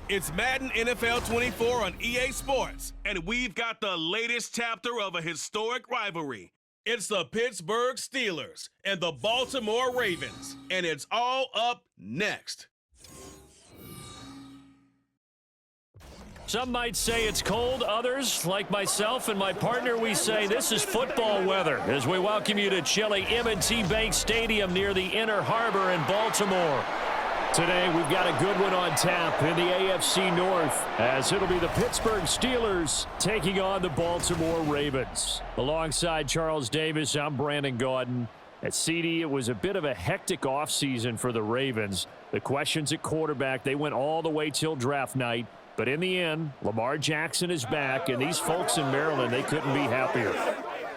It's Madden NFL 24 on EA Sports, and we've got the latest chapter of a historic rivalry. It's the Pittsburgh Steelers and the Baltimore Ravens, and it's all up next. Some might say it's cold. Others, like myself and my partner, we say this is football weather as we welcome you to chilly M&T Bank Stadium near the Inner Harbor in Baltimore. Today, we've got a good one on tap in the AFC North, as it'll be the Pittsburgh Steelers taking on the Baltimore Ravens. Alongside Charles Davis, I'm Brandon Gaudin. At CD, it was a bit of a hectic offseason for the Ravens. The questions at quarterback, they went all the way till draft night. But in the end, Lamar Jackson is back, and these folks in Maryland, they couldn't be happier.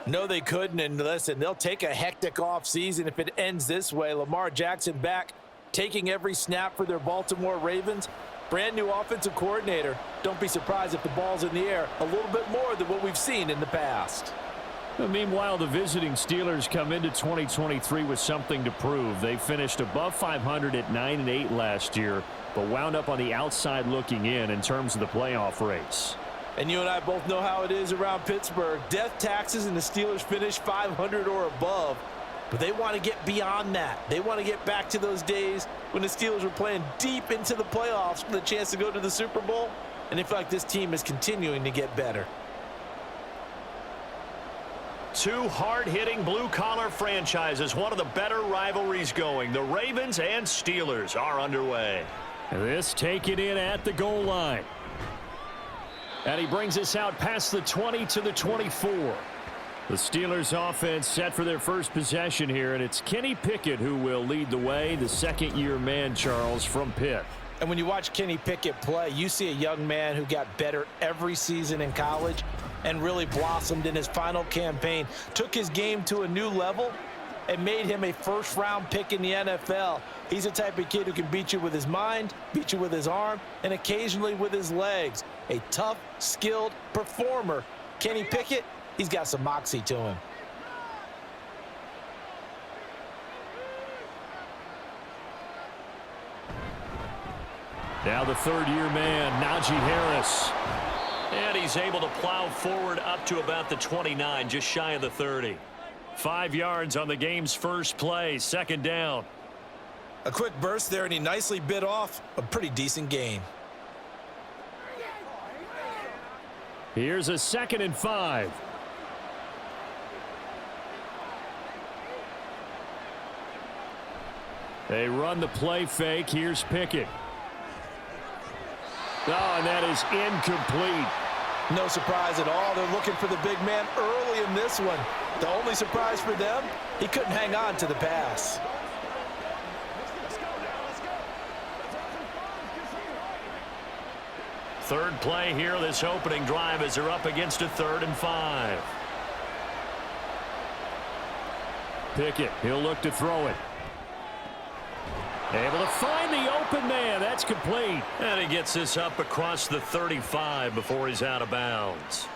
No, they couldn't, and listen, they'll take a hectic offseason if it ends this way. Lamar Jackson back, taking every snap for their Baltimore Ravens. Brand new offensive coordinator. Don't be surprised if the ball's in the air a little bit more than what we've seen in the past. Meanwhile, the visiting Steelers come into 2023 with something to prove. They finished above 500 at 9-8 last year, but wound up on the outside looking in terms of the playoff race. And you and I both know how it is around Pittsburgh. Death taxes and the Steelers finish 500 or above. But they want to get beyond that. They want to get back to those days when the Steelers were playing deep into the playoffs for the chance to go to the Super Bowl. And they feel like this team is continuing to get better. Two hard-hitting blue-collar franchises, one of the better rivalries going. The Ravens and Steelers are underway. This taken in at the goal line. And he brings us out past the 20 to the 24. The Steelers offense set for their first possession here, and it's Kenny Pickett who will lead the way, the second-year man, Charles, from Pitt. And when you watch Kenny Pickett play, you see a young man who got better every season in college and really blossomed in his final campaign, took his game to a new level, and made him a first-round pick in the NFL. He's the type of kid who can beat you with his mind, beat you with his arm, and occasionally with his legs. A tough, skilled performer. Kenny Pickett, he's got some moxie to him. Now the third-year man, Najee Harris. And he's able to plow forward up to about the 29, just shy of the 30. 5 yards on the game's first play, second down. A quick burst there, and he nicely bit off a pretty decent gain. Here's a 2nd and 5. They run the play fake. Here's Pickett. Oh, and that is incomplete. No surprise at all. They're looking for the big man early in this one. The only surprise for them, he couldn't hang on to the pass. Third play here, this opening drive, as they're up against a 3rd and 5. Pickett, he'll look to throw it. Able to find the open man. That's complete. And he gets this up across the 35 before he's out of bounds.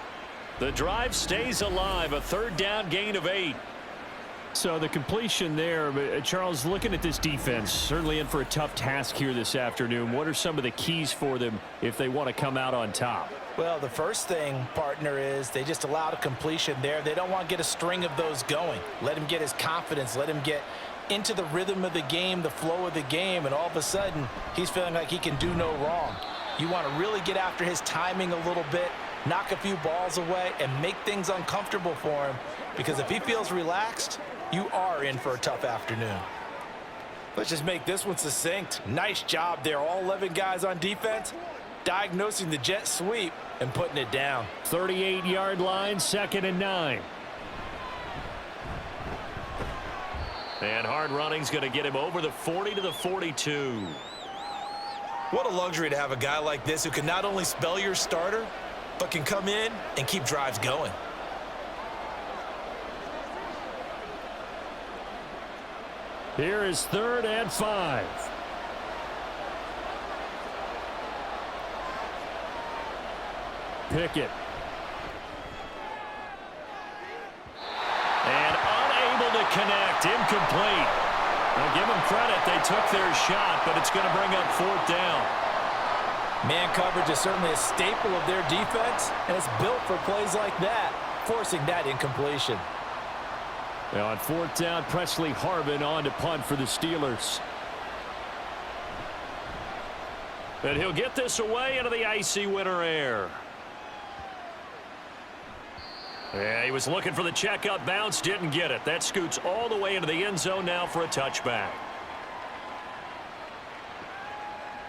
The drive stays alive. A 3rd down gain of 8. So the completion there, but Charles, looking at this defense, certainly in for a tough task here this afternoon. What are some of the keys for them if they want to come out on top? Well, the first thing, partner, is they just allowed a completion there. They don't want to get a string of those going. Let him get his confidence. Let him get into the rhythm of the game, the flow of the game, and all of a sudden, he's feeling like he can do no wrong. You want to really get after his timing a little bit, knock a few balls away, and make things uncomfortable for him, because if he feels relaxed, you are in for a tough afternoon. Let's just make this one succinct. Nice job there. All 11 guys on defense diagnosing the jet sweep and putting it down. 38-yard line, 2nd and 9. And hard running's going to get him over the 40 to the 42. What a luxury to have a guy like this who can not only spell your starter, but can come in and keep drives going. Here is 3rd and 5. Pickett. And unable to connect. Incomplete. Now give them credit. They took their shot, but it's going to bring up 4th down. Man coverage is certainly a staple of their defense, and it's built for plays like that, forcing that incompletion. Now on fourth down, Presley Harvin on to punt for the Steelers. And he'll get this away into the icy winter air. Yeah, he was looking for the checkup bounce, didn't get it. That scoots all the way into the end zone now for a touchback.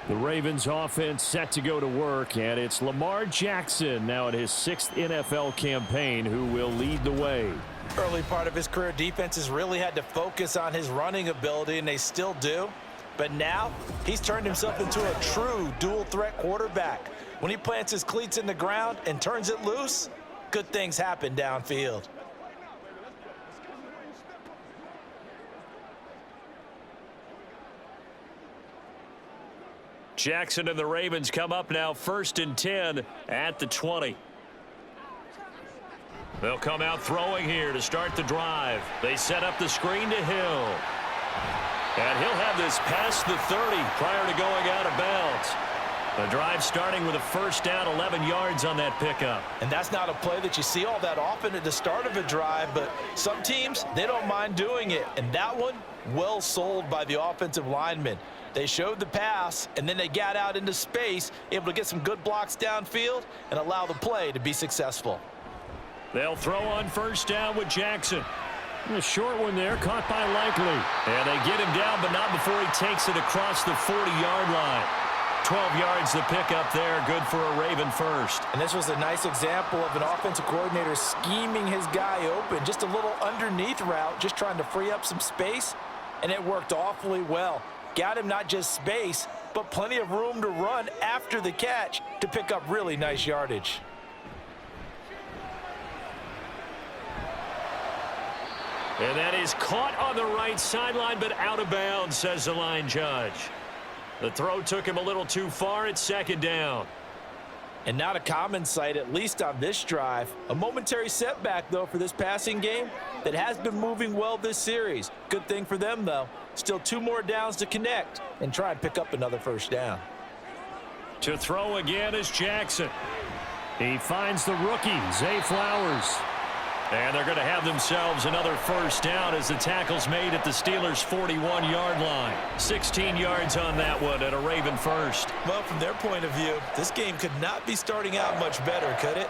The Ravens offense set to go to work, and it's Lamar Jackson now in his 6th NFL campaign who will lead the way. Early part of his career, defenses really had to focus on his running ability, and they still do. But now, he's turned himself into a true dual-threat quarterback. When he plants his cleats in the ground and turns it loose, good things happen downfield. Jackson and the Ravens come up now 1st and 10 at the 20. They'll come out throwing here to start the drive. They set up the screen to Hill. And he'll have this past the 30 prior to going out of bounds. The drive starting with a first down, 11 yards on that pickup. And that's not a play that you see all that often at the start of a drive, but some teams, they don't mind doing it. And that one, well sold by the offensive lineman. They showed the pass, and then they got out into space, able to get some good blocks downfield and allow the play to be successful. They'll throw on first down with Jackson. A short one there, caught by Likely. And they get him down, but not before he takes it across the 40-yard line. 12 yards the pickup there, good for a Raven first. And this was a nice example of an offensive coordinator scheming his guy open. Just a little underneath route, just trying to free up some space, and it worked awfully well. Got him not just space, but plenty of room to run after the catch to pick up really nice yardage. And that is caught on the right sideline, but out of bounds, says the line judge. The throw took him a little too far. It's 2nd down. And not a common sight, at least on this drive. A momentary setback, though, for this passing game that has been moving well this series. Good thing for them, though. Still 2 more downs to connect and try and pick up another first down. To throw again is Jackson. He finds the rookie, Zay Flowers. And they're going to have themselves another first down as the tackle's made at the Steelers' 41-yard line. 16 yards on that one and a Raven first. Well, from their point of view, this game could not be starting out much better, could it?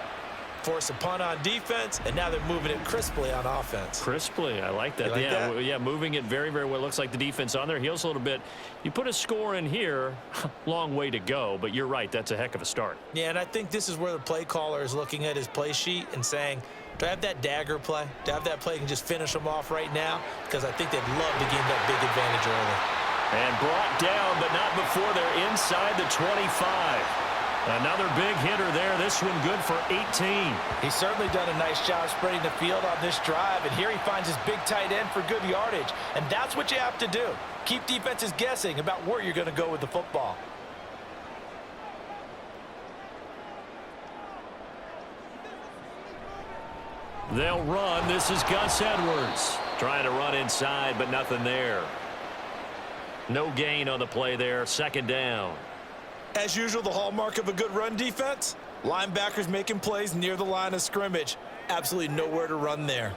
Force a punt on defense, and now they're moving it crisply on offense. Crisply, I like that. Like that? Yeah, moving it very, very well. Looks like the defense on their heels a little bit. You put a score in here, long way to go, but you're right, that's a heck of a start. Yeah, and I think this is where the play caller is looking at his play sheet and saying, do I have that dagger play? Do I have that play and just finish them off right now? Because I think they'd love to gain that big advantage early. And brought down, but not before they're inside the 25. Another big hitter there. This one good for 18. He's certainly done a nice job spreading the field on this drive, and here he finds his big tight end for good yardage. And that's what you have to do. Keep defenses guessing about where you're going to go with the football. They'll run. This is Gus Edwards. Trying to run inside, but nothing there. No gain on the play there. 2nd down. As usual, the hallmark of a good run defense, linebackers making plays near the line of scrimmage. Absolutely nowhere to run there.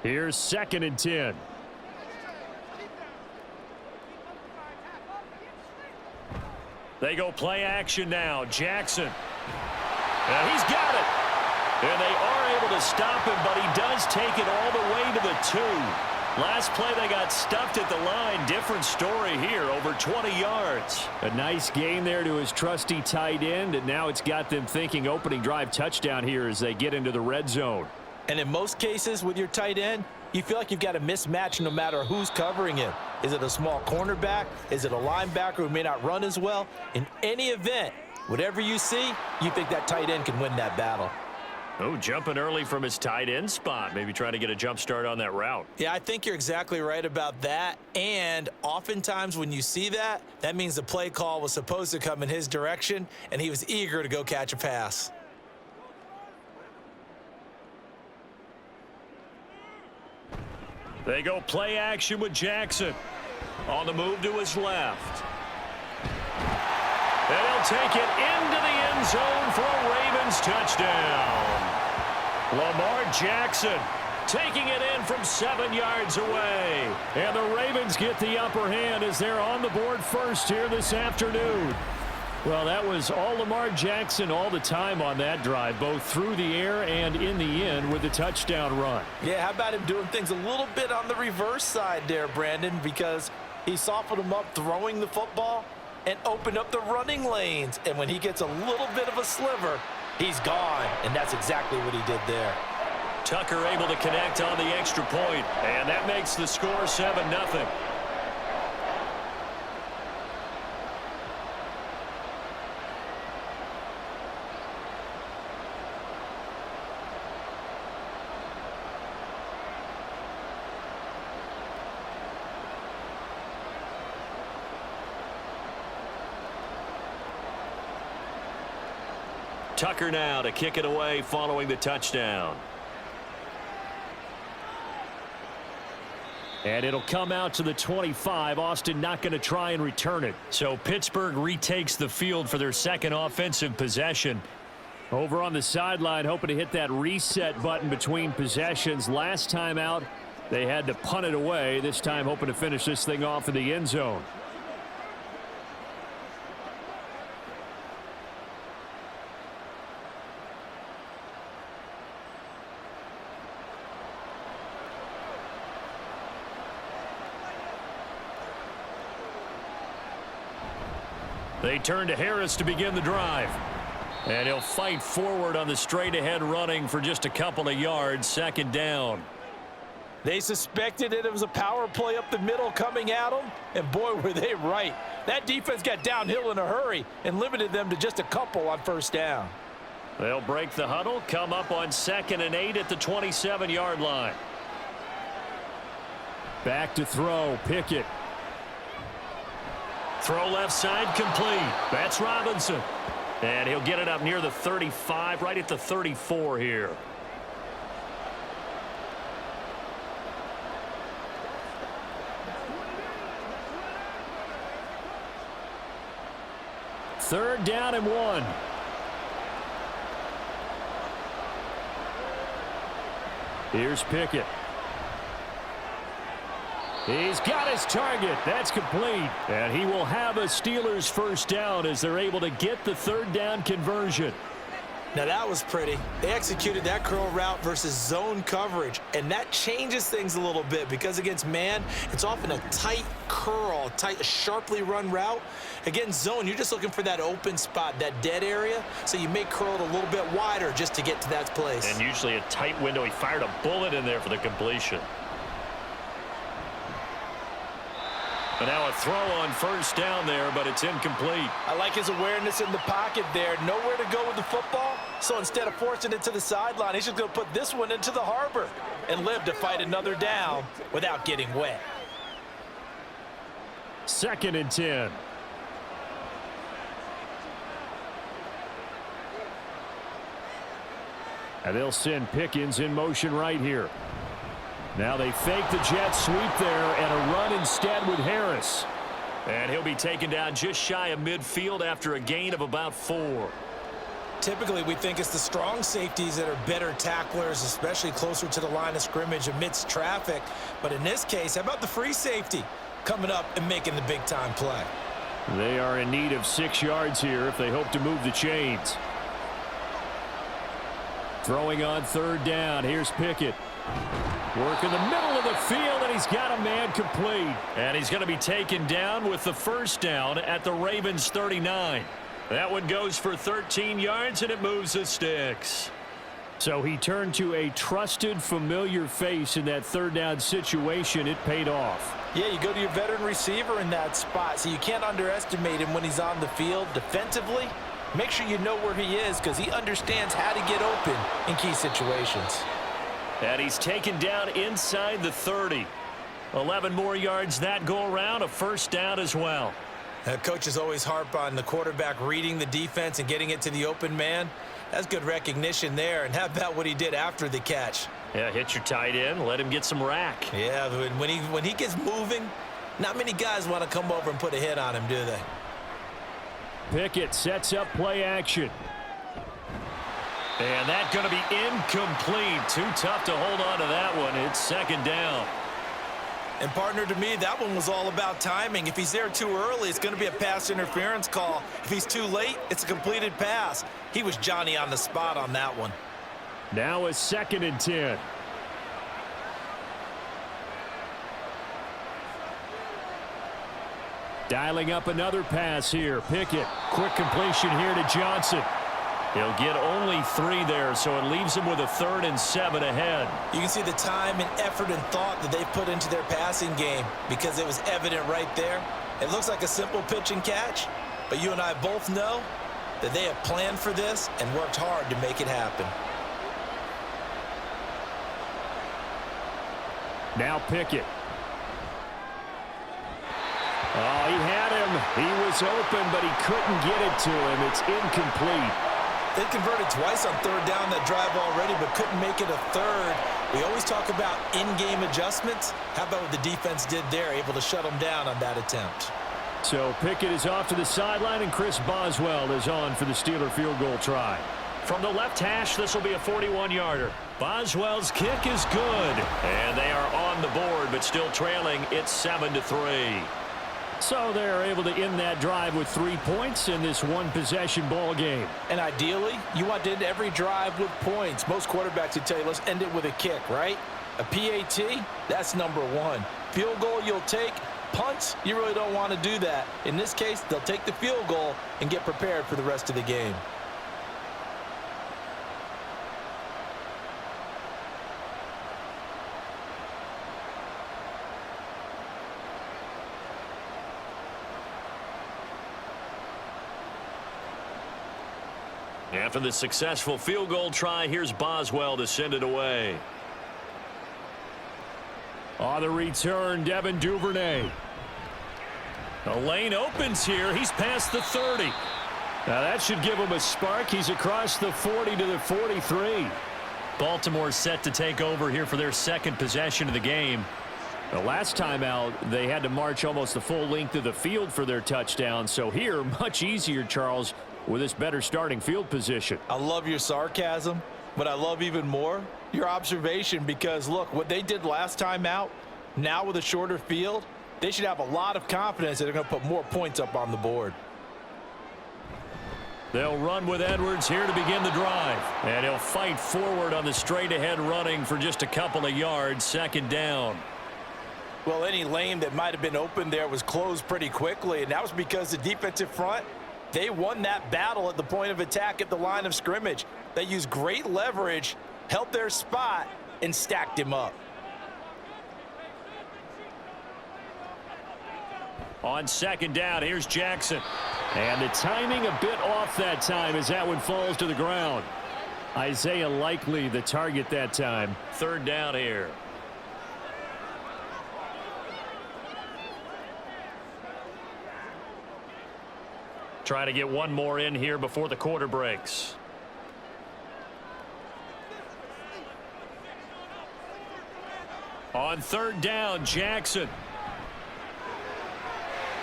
Here's 2nd and 10. They go play action now. Jackson. And he's got it. And they are able to stop him, but he does take it all the way to the 2. Last play, they got stuffed at the line. Different story here, over 20 yards. A nice gain there to his trusty tight end, and now it's got them thinking opening drive touchdown here as they get into the red zone. And in most cases with your tight end, you feel like you've got a mismatch no matter who's covering him. Is it a small cornerback? Is it a linebacker who may not run as well? In any event, whatever you see, you think that tight end can win that battle. Oh, jumping early from his tight end spot. Maybe trying to get a jump start on that route. Yeah, I think you're exactly right about that. And oftentimes when you see that, that means the play call was supposed to come in his direction, and he was eager to go catch a pass. They go play action with Jackson. On the move to his left. And he'll take it into the end zone for a Ravens touchdown. Lamar Jackson taking it in from 7 yards away. And the Ravens get the upper hand as they're on the board first here this afternoon. Well, that was all Lamar Jackson all the time on that drive, both through the air and in the end with the touchdown run. Yeah, how about him doing things a little bit on the reverse side there, Brandon, because he softened him up throwing the football and opened up the running lanes. And when he gets a little bit of a sliver, he's gone. And that's exactly what he did there. Tucker able to connect on the extra point, and that makes the score 7-0. Tucker now to kick it away following the touchdown. And it'll come out to the 25. Austin not going to try and return it. So Pittsburgh retakes the field for their second offensive possession. Over on the sideline, hoping to hit that reset button between possessions. Last time out, they had to punt it away. This time hoping to finish this thing off in the end zone. They turn to Harris to begin the drive. And he'll fight forward on the straight-ahead running for just a couple of yards. Second down. They suspected it was a power play up the middle coming at them, and boy, were they right. That defense got downhill in a hurry and limited them to just a couple on first down. They'll break the huddle, come up on 2nd and 8 at the 27-yard line. Back to throw, Pickett. Throw left side complete. That's Robinson. And he'll get it up near the 35, right at the 34 here. Third down and 1. Here's Pickett. He's got his target. That's complete. And he will have a Steelers first down as they're able to get the third down conversion. Now that was pretty. They executed that curl route versus zone coverage, and that changes things a little bit because against man, it's often a tight curl, tight, sharply run route. Against zone, you're just looking for that open spot, that dead area, so you may curl it a little bit wider just to get to that place. And usually a tight window. He fired a bullet in there for the completion. And now a throw on first down there, but it's incomplete. I like his awareness in the pocket there. Nowhere to go with the football. So instead of forcing it to the sideline, he's just going to put this one into the harbor and live to fight another down without getting wet. 2nd and 10. And they'll send Pickens in motion right here. Now they fake the jet sweep there and a run instead with Harris. And he'll be taken down just shy of midfield after a gain of about 4. Typically, we think it's the strong safeties that are better tacklers, especially closer to the line of scrimmage amidst traffic. But in this case, how about the free safety coming up and making the big-time play? They are in need of 6 yards here if they hope to move the chains. Throwing on third down. Here's Pickett. Work in the middle of the field, and he's got a man complete. And he's going to be taken down with the first down at the Ravens 39. That one goes for 13 yards, and it moves the sticks. So he turned to a trusted, familiar face in that third down situation. It paid off. Yeah, you go to your veteran receiver in that spot, so you can't underestimate him when he's on the field defensively. Make sure you know where he is because he understands how to get open in key situations. And he's taken down inside the 30. 11 more yards that go around, a first down as well. Coaches always harp on the quarterback reading the defense and getting it to the open man. That's good recognition there. And how about what he did after the catch? Yeah, hit your tight end, let him get some rack. Yeah, when he gets moving, not many guys want to come over and put a hit on him, do they? Pickett sets up play action. And that's going to be incomplete. Too tough to hold on to that one. It's second down. And partner, to me, that one was all about timing. If he's there too early, it's going to be a pass interference call. If he's too late, it's a completed pass. He was Johnny on the spot on that one. Now a 2nd and 10. Dialing up another pass here. Pickett, quick completion here to Johnson. He'll get only 3 there, so it leaves him with a 3rd and 7 ahead. You can see the time and effort and thought that they've put into their passing game because it was evident right there. It looks like a simple pitch and catch, but you and I both know that they have planned for this and worked hard to make it happen. Now Pickett. Oh, he had him. He was open, but he couldn't get it to him. It's incomplete. They converted twice on 3rd down that drive already, but couldn't make it a 3rd. We always talk about in-game adjustments. How about what the defense did there, able to shut them down on that attempt? So Pickett is off to the sideline, and Chris Boswell is on for the Steeler field goal try. From the left hash, this will be a 41-yarder. Boswell's kick is good, and they are on the board, but still trailing. It's 7-3. So they're able to end that drive with 3 points in this one-possession ball game. And ideally, you want to end every drive with points. Most quarterbacks would tell you, let's end it with a kick, right? A PAT, that's number 1. Field goal you'll take. Punts, you really don't want to do that. In this case, they'll take the field goal and get prepared for the rest of the game. After the successful field goal try, here's Boswell to send it away. On the return, Devin Duvernay. The lane opens here. He's past the 30. Now that should give him a spark. He's across the 40 to the 43. Baltimore set to take over here for their 2nd possession of the game. The last time out, they had to march almost the full length of the field for their touchdown. So here, much easier, Charles, with this better starting field position. I love your sarcasm, but I love even more your observation because, look, what they did last time out, now with a shorter field, they should have a lot of confidence that they're going to put more points up on the board. They'll run with Edwards here to begin the drive. And he'll fight forward on the straight-ahead running for just a couple of yards. 2nd down. Well, any lane that might have been open there was closed pretty quickly, and that was because the defensive front, they won that battle at the point of attack at the line of scrimmage. They used great leverage, held their spot, and stacked him up. On 2nd down, here's Jackson. And the timing a bit off that time as that one falls to the ground. Isaiah Likely the target that time. 3rd down here. Try to get one more in here before the quarter breaks. On 3rd down, Jackson.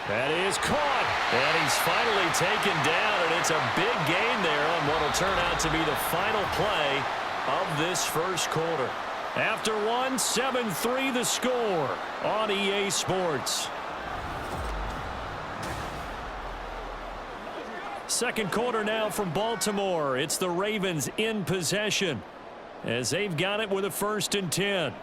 That is caught. And he's finally taken down, and it's a big gain there on what will turn out to be the final play of this first quarter. After one, 7-3 the score on EA Sports. Second quarter now from Baltimore. It's the Ravens in possession as they've got it with a 1st and 10.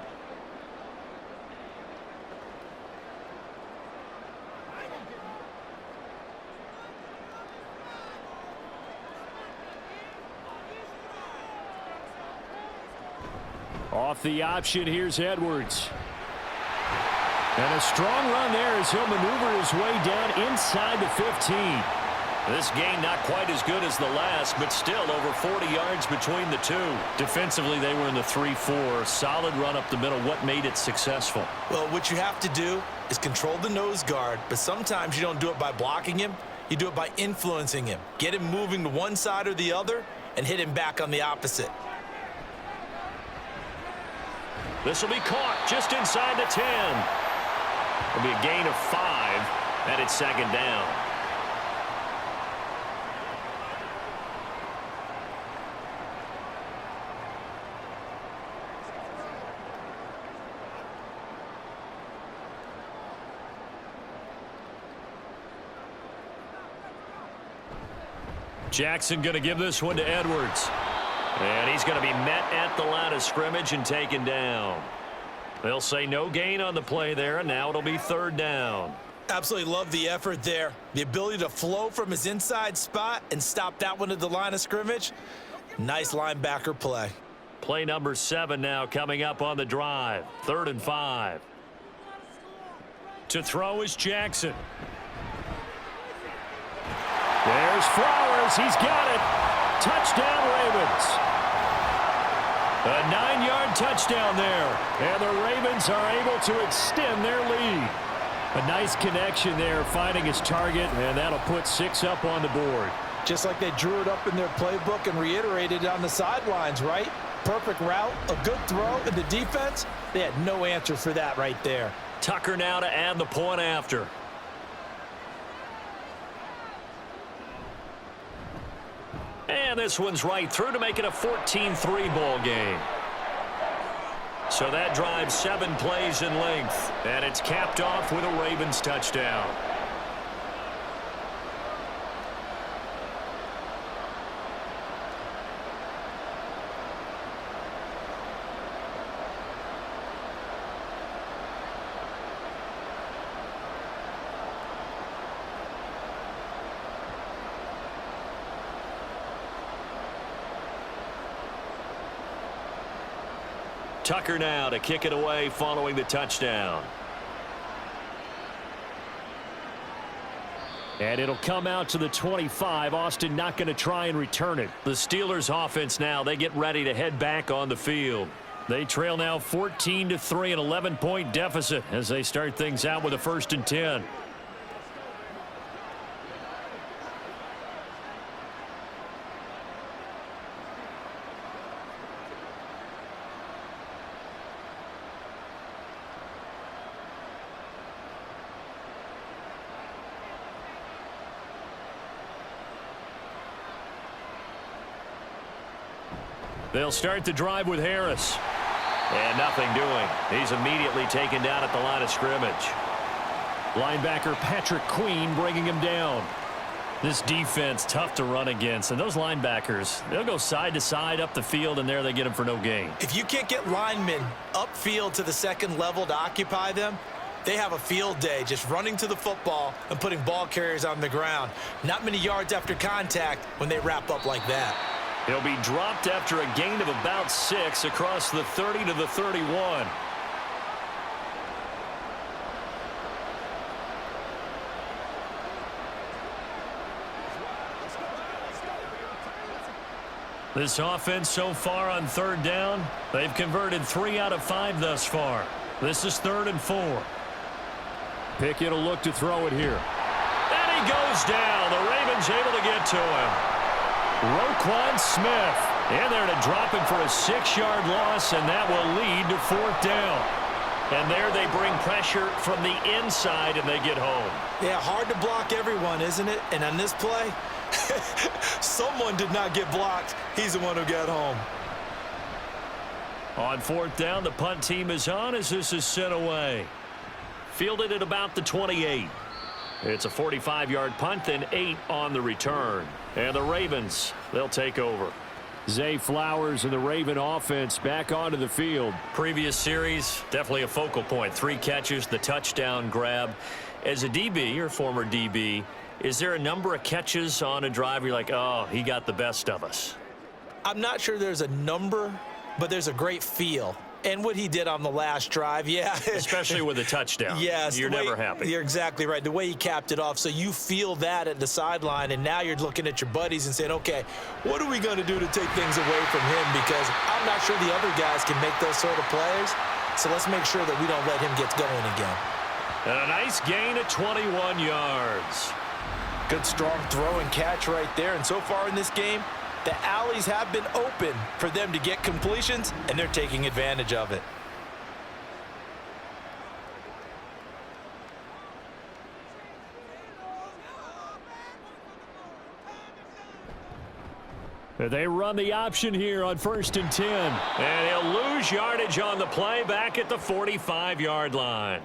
Off the option, here's Edwards. And a strong run there as he'll maneuver his way down inside the 15. This gain not quite as good as the last, but still over 40 yards between the two. Defensively, they were in the 3-4. Solid run up the middle. What made it successful? Well, what you have to do is control the nose guard, but sometimes you don't do it by blocking him. You do it by influencing him. Get him moving to one side or the other and hit him back on the opposite. This will be caught just inside the 10. It'll be a gain of 5, and it's 2nd down. Jackson going to give this one to Edwards. And he's going to be met at the line of scrimmage and taken down. They'll say no gain on the play there, and now it'll be 3rd down. Absolutely love the effort there. The ability to flow from his inside spot and stop that one at the line of scrimmage. Nice linebacker play. Play number 7 now coming up on the drive. 3rd and 5. To throw is Jackson. There's Flowers. He's got it. Touchdown, Ravens. A 9-yard touchdown there. And the Ravens are able to extend their lead. A nice connection there, finding his target, and that'll put 6 up on the board. Just like they drew it up in their playbook and reiterated it on the sidelines, right? Perfect route, a good throw, and the defense, they had no answer for that right there. Tucker now to add the point after. And this one's right through to make it a 14-3 ball game. So that drives 7 plays in length, and it's capped off with a Ravens touchdown. Tucker now to kick it away following the touchdown. And it'll come out to the 25. Austin not going to try and return it. The Steelers offense now, they get ready to head back on the field. They trail now 14-3, an 11-point deficit as they start things out with a 1st and 10. They'll start the drive with Harris. And nothing doing. He's immediately taken down at the line of scrimmage. Linebacker Patrick Queen bringing him down. This defense tough to run against. And those linebackers, they'll go side to side up the field, and there they get him for no gain. If you can't get linemen upfield to the 2nd level to occupy them, they have a field day just running to the football and putting ball carriers on the ground. Not many yards after contact when they wrap up like that. He'll be dropped after a gain of about 6 across the 30 to the 31. This offense so far on 3rd down, they've converted 3 out of 5 thus far. This is 3rd and 4. Pickett will look to throw it here. And he goes down. The Ravens able to get to him. Roquan Smith in there to drop him for a 6-yard loss, and that will lead to 4th down. And there they bring pressure from the inside, and they get home. Yeah, hard to block everyone, isn't it? And on this play, someone did not get blocked. He's the one who got home. On 4th down, the punt team is on as this is sent away. Fielded at about the 28. It's a 45-yard punt, then 8 on the return. And the Ravens, they'll take over. Zay Flowers and the Raven offense back onto the field. Previous series, definitely a focal point. 3 catches, the touchdown grab. As a DB, or former DB, is there a number of catches on a drive you're like, oh, he got the best of us? I'm not sure there's a number, but there's a great feel. And what he did on the last drive, yeah. Especially with a touchdown. Yes. You're never happy. You're exactly right. The way he capped it off, so you feel that at the sideline, and now you're looking at your buddies and saying, okay, what are we going to do to take things away from him? Because I'm not sure the other guys can make those sort of plays. So let's make sure that we don't let him get going again. And a nice gain of 21 yards. Good, strong throw and catch right there. And so far in this game, the alleys have been open for them to get completions, and they're taking advantage of it. They run the option here on 1st and 10. And he'll lose yardage on the play back at the 45-yard line.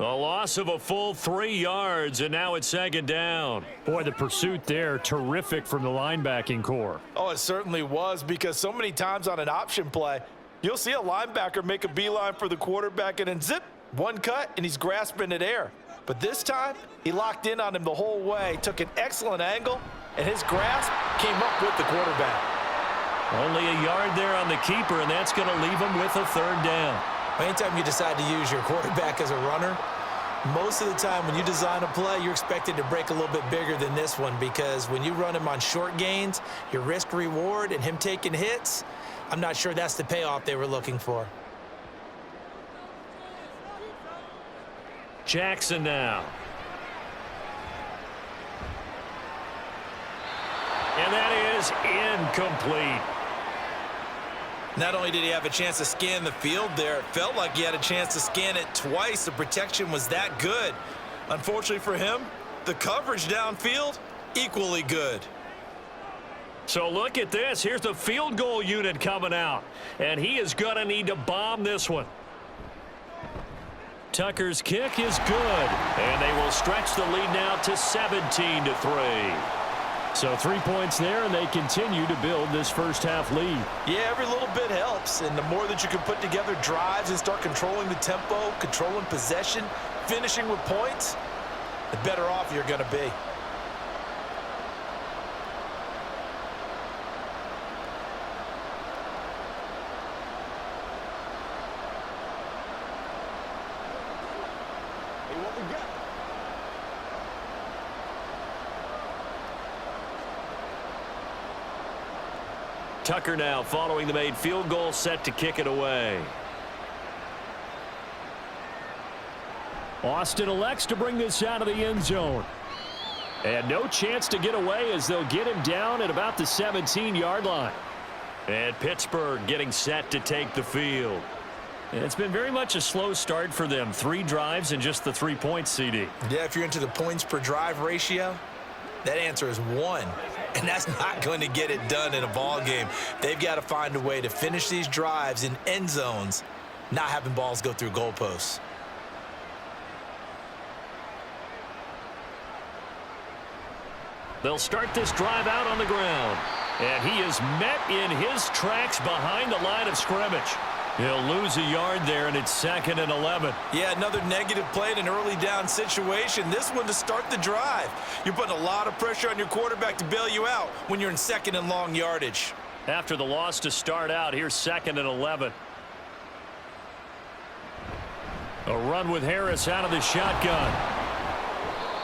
A loss of a full 3 yards, and now it's second down. Boy, the pursuit there, terrific from the linebacking core. Oh, it certainly was, because so many times on an option play, you'll see a linebacker make a beeline for the quarterback and then zip, one cut, and he's grasping at air. But this time, he locked in on him the whole way, took an excellent angle, and his grasp came up with the quarterback. Only a yard there on the keeper, and that's going to leave him with a third down. Anytime you decide to use your quarterback as a runner, most of the time when you design a play, you're expected to break a little bit bigger than this one, because when you run him on short gains, your risk-reward and him taking hits, I'm not sure that's the payoff they were looking for. Jackson now. And that is incomplete. Not only did he have a chance to scan the field there, it felt like he had a chance to scan it twice. The protection was that good. Unfortunately for him, the coverage downfield, equally good. So look at this. Here's the field goal unit coming out. And he is going to need to bomb this one. Tucker's kick is good. And they will stretch the lead now to 17-3. So 3 points there, and they continue to build this first half lead. Yeah, every little bit helps, and the more that you can put together drives and start controlling the tempo, controlling possession, finishing with points, the better off you're going to be. Tucker now following the made field goal, set to kick it away. Austin elects to bring this out of the end zone. And no chance to get away, as they'll get him down at about the 17-yard line. And Pittsburgh getting set to take the field. It's been very much a slow start for them. 3 drives and just the 3 points, CD. Yeah, if you're into the points per drive ratio, that answer is 1. And that's not going to get it done in a ball game. They've got to find a way to finish these drives in end zones, not having balls go through goalposts. They'll start this drive out on the ground. And he is met in his tracks behind the line of scrimmage. He'll lose a yard there, and it's 2nd and 11. Yeah, another negative play in an early down situation. This one to start the drive. You're putting a lot of pressure on your quarterback to bail you out when you're in 2nd and long yardage. After the loss to start out, here's 2nd and 11. A run with Harris out of the shotgun.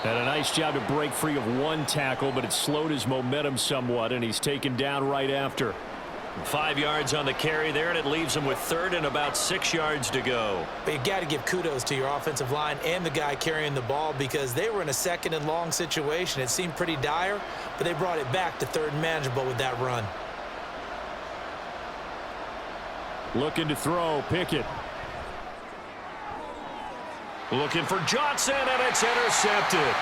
Had a nice job to break free of 1 tackle, but it slowed his momentum somewhat, and he's taken down right after. 5 yards on the carry there, and it leaves him with 3rd and about 6 yards to go. But you got to give kudos to your offensive line and the guy carrying the ball, because they were in a 2nd and long situation. It seemed pretty dire, but they brought it back to 3rd and manageable with that run. Looking to throw, Pickett. Looking for Johnson, and it's intercepted.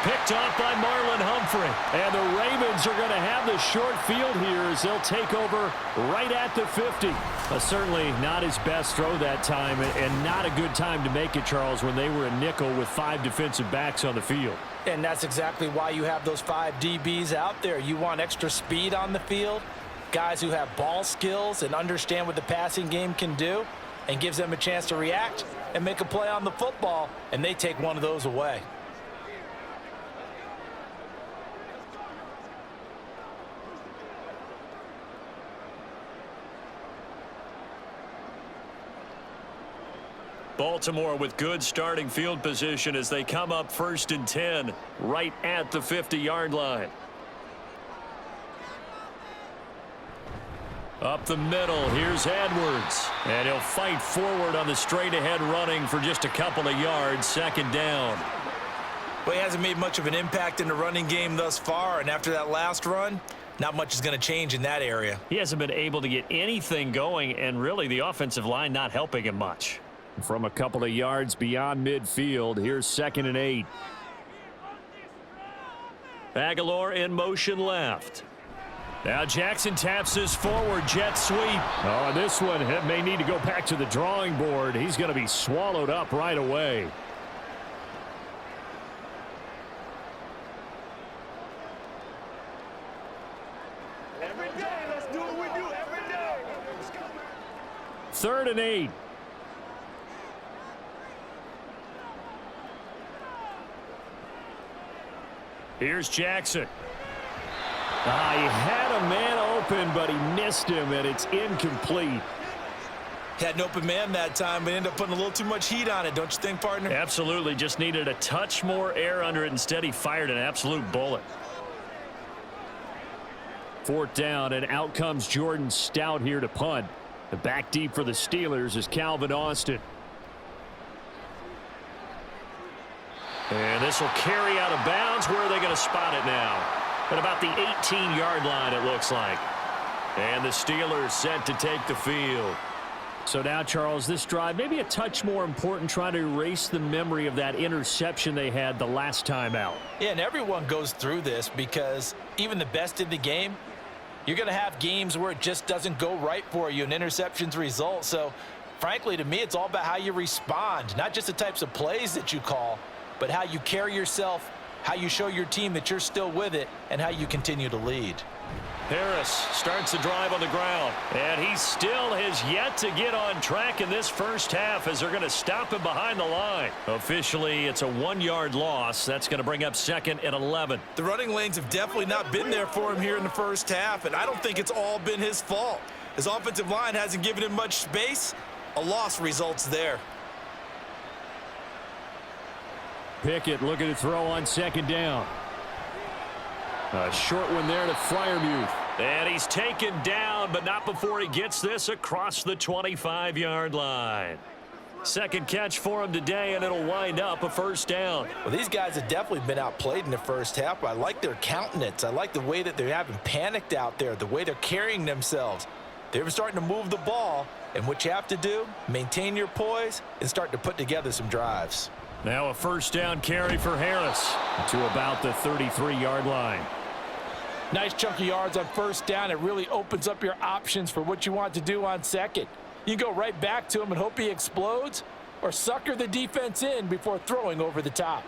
Picked off by Marlon Humphrey. And the Ravens are going to have the short field here as they'll take over right at the 50. Certainly not his best throw that time, and not a good time to make it, Charles, when they were a nickel with 5 defensive backs on the field. And that's exactly why you have those 5 DBs out there. You want extra speed on the field, guys who have ball skills and understand what the passing game can do, and gives them a chance to react and make a play on the football, and they take one of those away. Baltimore with good starting field position as they come up 1st and 10 right at the 50-yard line. Up the middle, here's Edwards. And he'll fight forward on the straight-ahead running for just a couple of yards, 2nd down. Well, he hasn't made much of an impact in the running game thus far, and after that last run, not much is going to change in that area. He hasn't been able to get anything going, and really the offensive line not helping him much. From a couple of yards beyond midfield, here's 2nd and 8. Aguilar in motion left. Now Jackson taps his forward jet sweep. Oh, this one may need to go back to the drawing board. He's going to be swallowed up right away. 3rd and 8. Here's Jackson. He had a man open, but he missed him, and it's incomplete. Had an open man that time, but ended up putting a little too much heat on it, don't you think, partner? Absolutely. Just needed a touch more air under it. Instead, he fired an absolute bullet. 4th down, and out comes Jordan Stout here to punt. The back deep for the Steelers is Calvin Austin. And this will carry out of bounds. Where are they going to spot it now? At about the 18-yard line, it looks like. And the Steelers set to take the field. So now, Charles, this drive maybe a touch more important, trying to erase the memory of that interception they had the last time out. Yeah, and everyone goes through this because even the best in the game, you're going to have games where it just doesn't go right for you and interceptions result. So, frankly, to me, it's all about how you respond, not just the types of plays that you call, but how you carry yourself, how you show your team that you're still with it, and how you continue to lead. Harris starts the drive on the ground, and he still has yet to get on track in this first half as they're going to stop him behind the line. Officially, it's a 1-yard loss. That's going to bring up 2nd and 11. The running lanes have definitely not been there for him here in the first half, and I don't think it's all been his fault. His offensive line hasn't given him much space. A loss results there. Pickett looking to throw on 2nd down. A short one there to Freiermuth. And he's taken down, but not before he gets this across the 25-yard line. Second catch for him today, and it'll wind up a 1st down. Well, these guys have definitely been outplayed in the first half. I like their countenance. I like the way that they haven't panicked out there, the way they're carrying themselves. They're starting to move the ball, and what you have to do, maintain your poise and start to put together some drives. Now a 1st down carry for Harris To about the 33-yard line. Nice chunk of yards on 1st down. It really opens up your options for what you want to do on 2nd. You go right back to him and hope he explodes, or sucker the defense in before throwing over the top.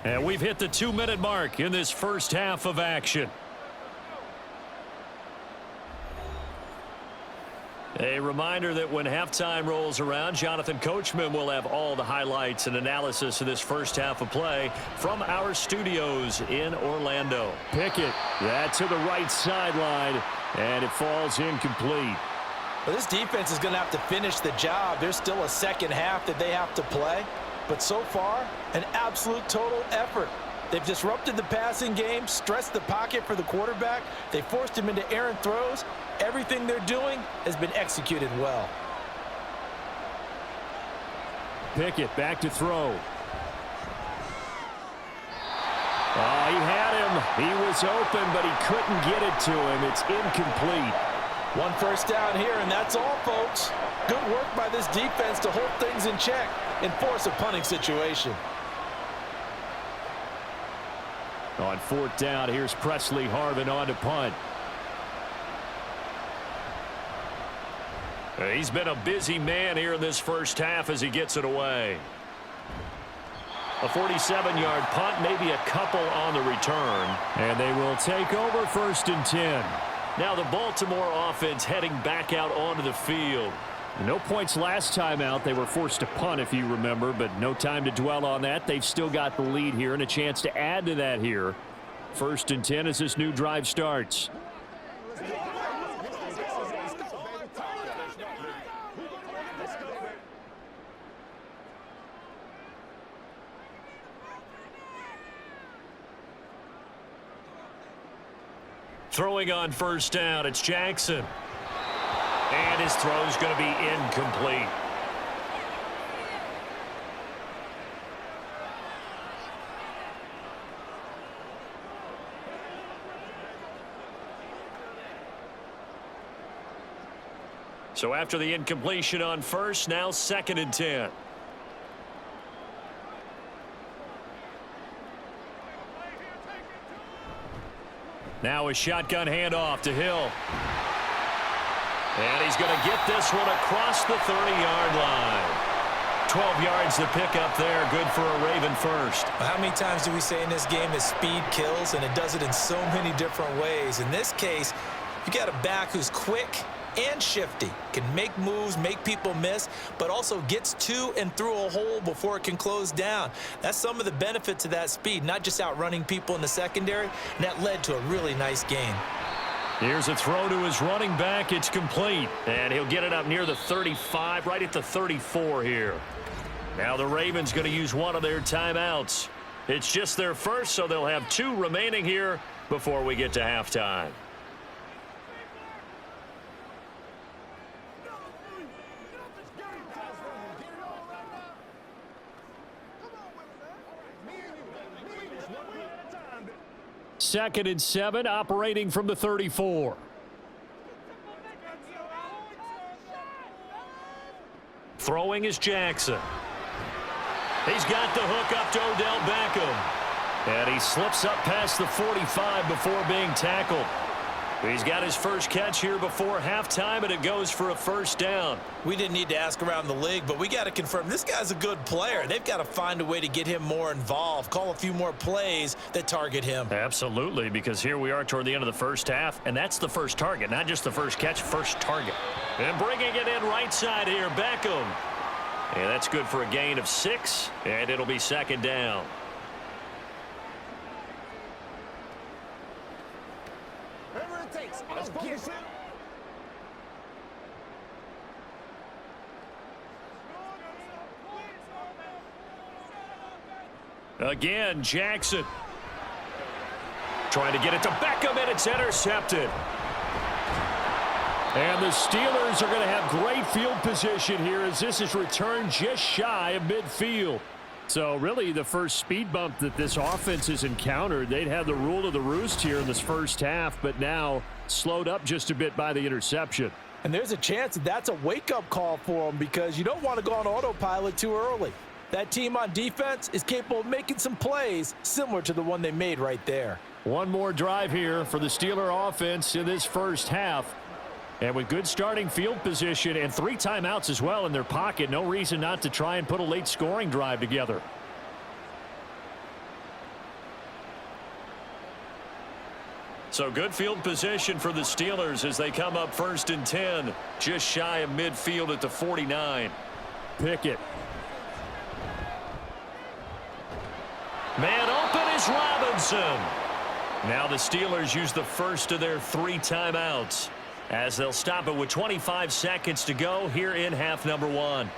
And we've hit the 2-minute mark in this first half of action. A reminder that when halftime rolls around, Jonathan Coachman will have all the highlights and analysis of this first half of play from our studios in Orlando. Pickett, that to the right sideline, and it falls incomplete. Well, this defense is going to have to finish the job. There's still a second half that they have to play, but so far, an absolute total effort. They've disrupted the passing game, stressed the pocket for the quarterback. They forced him into errant throws. Everything they're doing has been executed well. Pickett back to throw. He had him. He was open, but he couldn't get it to him. It's incomplete. 1 1st down here, and that's all, folks. Good work by this defense to hold things in check and force a punting situation. On 4th down, here's Presley Harvin on to punt. He's been a busy man here in this first half as he gets it away. A 47-yard punt, maybe a couple on the return. And they will take over 1st and 10. Now the Baltimore offense heading back out onto the field. No points last time out. They were forced to punt, if you remember, but no time to dwell on that. They've still got the lead here and a chance to add to that here. 1st and 10 as this new drive starts. Throwing on 1st down, it's Jackson. And his throw's going to be incomplete. So after the incompletion on 1st, now 2nd and 10. Now a shotgun handoff to Hill. And he's going to get this one across the 30-yard line. 12 yards to pick up there. Good for a Raven 1st. How many times do we say in this game that speed kills, and it does it in so many different ways? In this case, You got a back who's quick and shifty, can make moves, make people miss, but also gets to and through a hole before it can close down. That's some of the benefits of that speed, not just outrunning people in the secondary, and that led to a really nice gain. Here's a throw to his running back. It's complete, and he'll get it up near the 35, right at the 34 here. Now the Ravens going to use one of their timeouts. It's just their first, so they'll have 2 remaining here before we get to halftime. Second and 7, operating from the 34. Throwing is Jackson. He's got the hook up to Odell Beckham. And he slips up past the 45 before being tackled. He's got his first catch here before halftime, and it goes for a first down. We didn't need to ask around the league, but we got to confirm this guy's a good player. They've got to find a way to get him more involved, call a few more plays that target him. Absolutely, because here we are toward the end of the first half, and that's the first target, not just the first catch, first target. And bringing it in right side here, Beckham. And that's good for a gain of 6, and it'll be second down. Again, Jackson. Trying to get it to Beckham, and it's intercepted. And the Steelers are going to have great field position here as this is returned just shy of midfield. So really the first speed bump that this offense has encountered. They'd had the rule of the roost here in this first half, but now slowed up just a bit by the interception. And there's a chance that that's a wake-up call for them because you don't want to go on autopilot too early. That team on defense is capable of making some plays similar to the one they made right there. One more drive here for the Steeler offense in this first half. And with good starting field position and 3 timeouts as well in their pocket, no reason not to try and put a late scoring drive together. So good field position for the Steelers as they come up first and 10, just shy of midfield at the 49. Pickett. Man open is Robinson. Now the Steelers use the first of their 3 timeouts as they'll stop it with 25 seconds to go here in half number 1.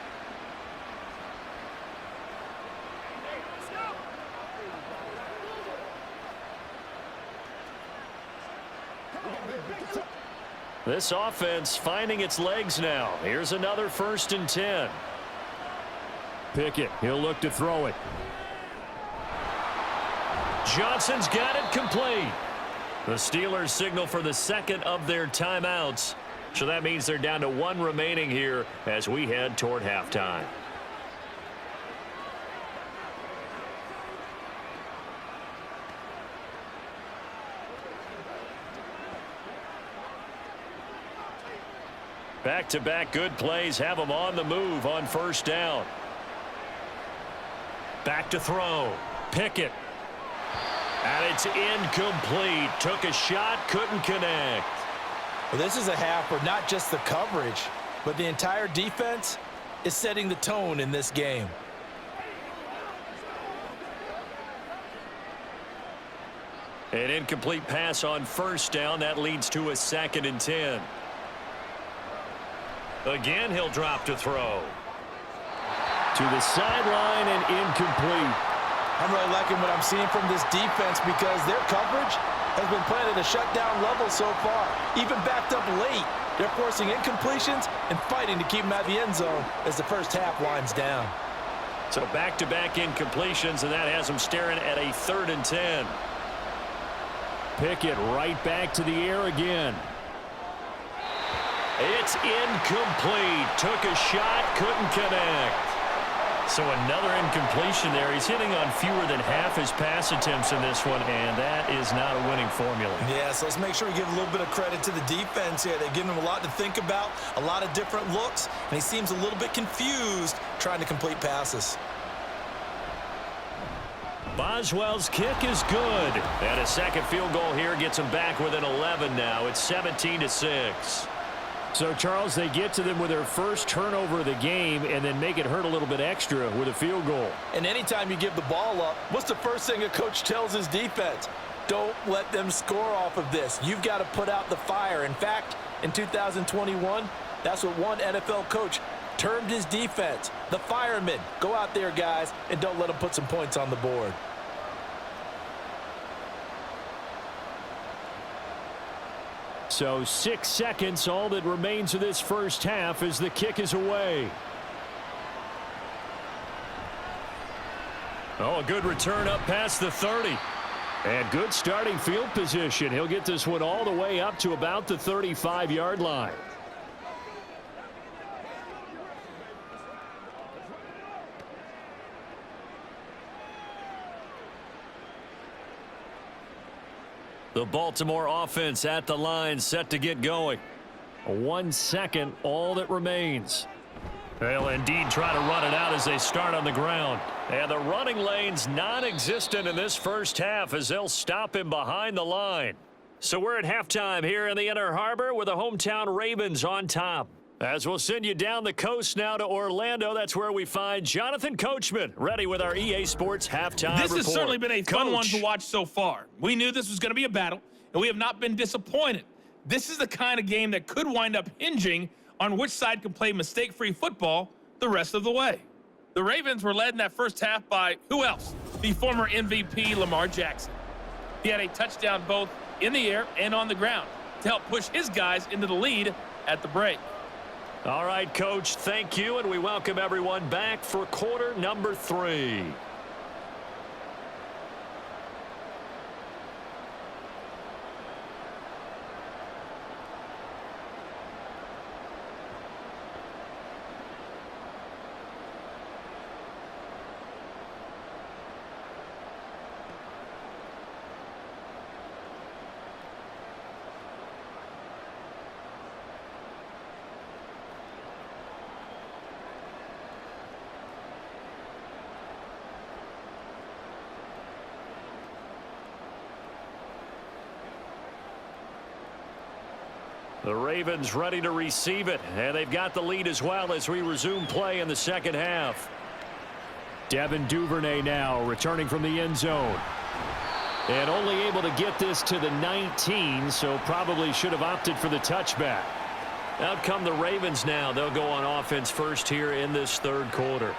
This offense finding its legs now. Here's another first and 10. Pickett, he'll look to throw it. Johnson's got it complete. The Steelers signal for the second of their timeouts. So that means they're down to 1 remaining here as we head toward halftime. Back-to-back good plays have them on the move on first down. Back to throw. Pickett. And it's incomplete. Took a shot, couldn't connect. Well, this is a half where not just the coverage, but the entire defense is setting the tone in this game. An incomplete pass on first down. That leads to a second and 10. Again, he'll drop to throw. To the sideline and incomplete. I'm really liking what I'm seeing from this defense because their coverage has been playing at a shutdown level so far. Even backed up late, they're forcing incompletions and fighting to keep them out of the end zone as the first half winds down. So back-to-back incompletions, and that has them staring at a 3rd and 10. Pickett right back to the air again. It's incomplete. Took a shot, couldn't connect. So another incompletion there. He's hitting on fewer than half his pass attempts in this one, and that is not a winning formula. Yeah, so let's make sure we give a little bit of credit to the defense here. They've given him a lot to think about, a lot of different looks, and he seems a little bit confused trying to complete passes. Boswell's kick is good. And a second field goal here gets them back within 11 now. It's 17-6. So, Charles, they get to them with their first turnover of the game and then make it hurt a little bit extra with a field goal. And anytime you give the ball up, what's the first thing a coach tells his defense? Don't let them score off of this. You've got to put out the fire. In fact, in 2021, that's what one NFL coach termed his defense, the firemen. Go out there, guys, and don't let them put some points on the board. So 6 seconds, all that remains of this first half as the kick is away. Oh, a good return up past the 30. And good starting field position. He'll get this one all the way up to about the 35-yard line. The Baltimore offense at the line, set to get going. 1 second, all that remains. They'll indeed try to run it out as they start on the ground. And the running lane's non-existent in this first half as they'll stop him behind the line. So we're at halftime here in the Inner Harbor with the hometown Ravens on top. As we'll send you down the coast now to Orlando, that's where we find Jonathan Coachman, ready with our EA Sports halftime report. This has certainly been a fun one to watch so far. We knew this was going to be a battle, and we have not been disappointed. This is the kind of game that could wind up hinging on which side can play mistake-free football the rest of the way. The Ravens were led in that first half by, who else? The former MVP, Lamar Jackson. He had a touchdown both in the air and on the ground to help push his guys into the lead at the break. All right, Coach, thank you, and we welcome everyone back for quarter number 3. The Ravens ready to receive it, and they've got the lead as well as we resume play in the second half. Devin Duvernay now returning from the end zone. And only able to get this to the 19, so probably should have opted for the touchback. Out come the Ravens now. They'll go on offense first here in this third quarter.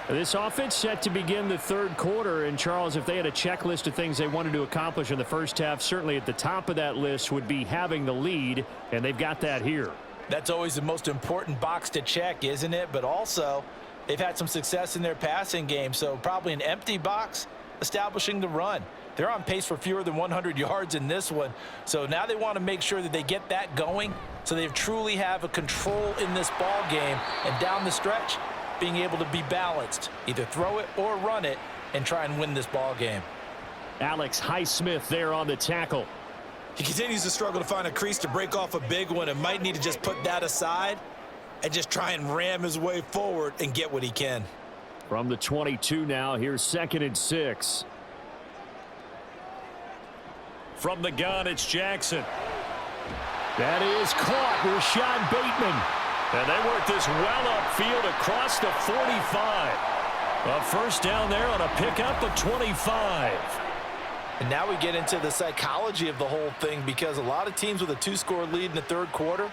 This offense set to begin the third quarter, and Charles, if they had a checklist of things they wanted to accomplish in the first half, certainly at the top of that list would be having the lead, and they've got that here. That's always the most important box to check, isn't it? But also, they've had some success in their passing game, so probably an empty box establishing the run. They're on pace for fewer than 100 yards in this one, so now they want to make sure that they get that going so they truly have a control in this ball game, and down the stretch, being able to be balanced, either throw it or run it, and try and win this ball game. Alex Highsmith there on the tackle. He continues to struggle to find a crease to break off a big one and might need to just put that aside and just try and ram his way forward and get what he can. From the 22 now, here's 2nd and 6. From the gun, it's Jackson. That is caught. Rashad Bateman. And they work this well upfield across the 45. A first down there on a pickup of 25. And now we get into the psychology of the whole thing, because a lot of teams with a 2-score lead in the third quarter,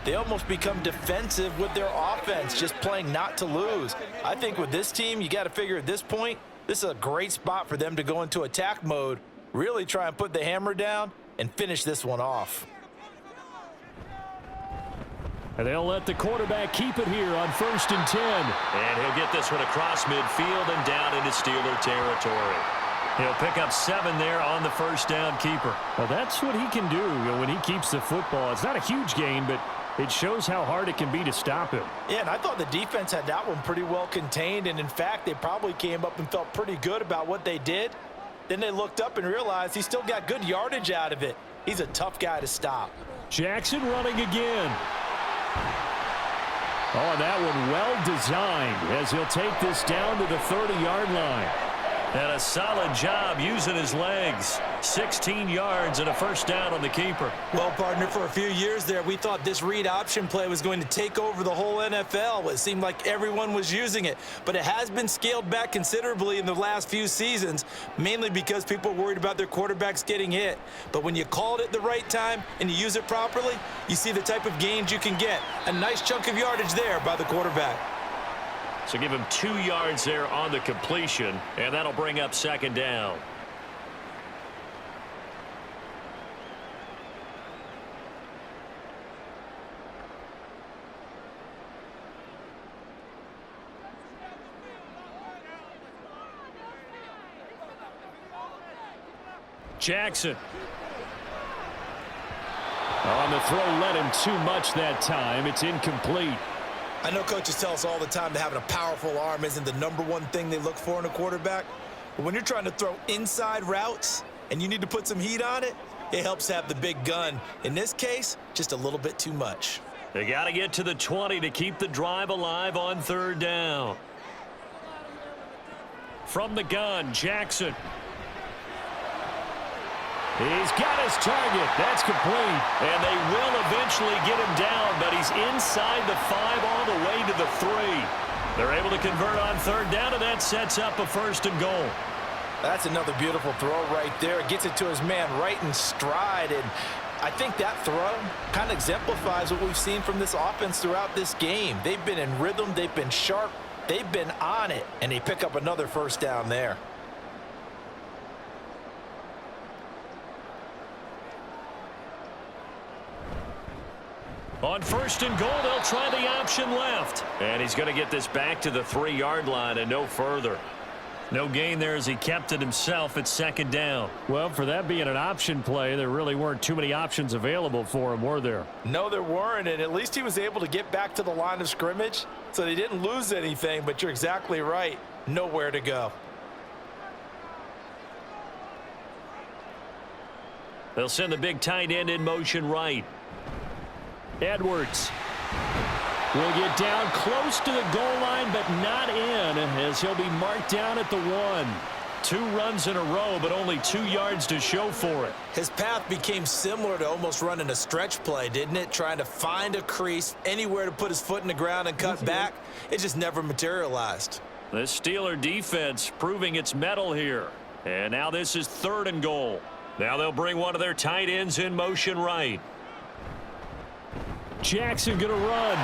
they almost become defensive with their offense, just playing not to lose. I think with this team, you got to figure at this point, this is a great spot for them to go into attack mode, really try and put the hammer down and finish this one off. And they'll let the quarterback keep it here on 1st and 10. And he'll get this one across midfield and down into Steeler territory. He'll pick up 7 there on the first down keeper. Well, that's what he can do when he keeps the football. It's not a huge gain, but it shows how hard it can be to stop him. Yeah, and I thought the defense had that one pretty well contained, and in fact, they probably came up and felt pretty good about what they did. Then they looked up and realized he still got good yardage out of it. He's a tough guy to stop. Jackson running again. Oh, and that one well designed as he'll take this down to the 30-yard line. And a solid job using his legs. 16 yards and a first down on the keeper. Well, partner, for a few years there, we thought this read option play was going to take over the whole NFL. It seemed like everyone was using it, but it has been scaled back considerably in the last few seasons, mainly because people are worried about their quarterbacks getting hit. But when you call it at the right time and you use it properly, you see the type of gains you can get. A nice chunk of yardage there by the quarterback. So give him 2 yards there on the completion, and that'll bring up second down. Jackson. On the throw, led him too much that time. It's incomplete. I know coaches tell us all the time that having a powerful arm isn't the #1 thing they look for in a quarterback. But when you're trying to throw inside routes and you need to put some heat on it, it helps have the big gun. In this case, just a little bit too much. They got to get to the 20 to keep the drive alive on third down. From the gun, Jackson. He's got his target. That's complete. And they will eventually get him down, but he's inside the 5 all the way to the 3. They're able to convert on third down, and that sets up a first and goal. That's another beautiful throw right there. Gets it to his man right in stride. And I think that throw kind of exemplifies what we've seen from this offense throughout this game. They've been in rhythm. They've been sharp. They've been on it. And they pick up another first down there. On first and goal, they'll try the option left. And he's going to get this back to the 3-yard line and no further. No gain there as he kept it himself at second down. Well, for that being an option play, there really weren't too many options available for him, were there? No, there weren't, and at least he was able to get back to the line of scrimmage, so they didn't lose anything, but you're exactly right. Nowhere to go. They'll send the big tight end in motion right. Edwards will get down close to the goal line, but not in, as he'll be marked down at the 1. 2 runs in a row, but only 2 yards to show for it. His path became similar to almost running a stretch play, didn't it? Trying to find a crease, anywhere to put his foot in the ground and cut back. It just never materialized. The Steeler defense proving its mettle here. And now this is third and goal. Now they'll bring one of their tight ends in motion right. Jackson going to run.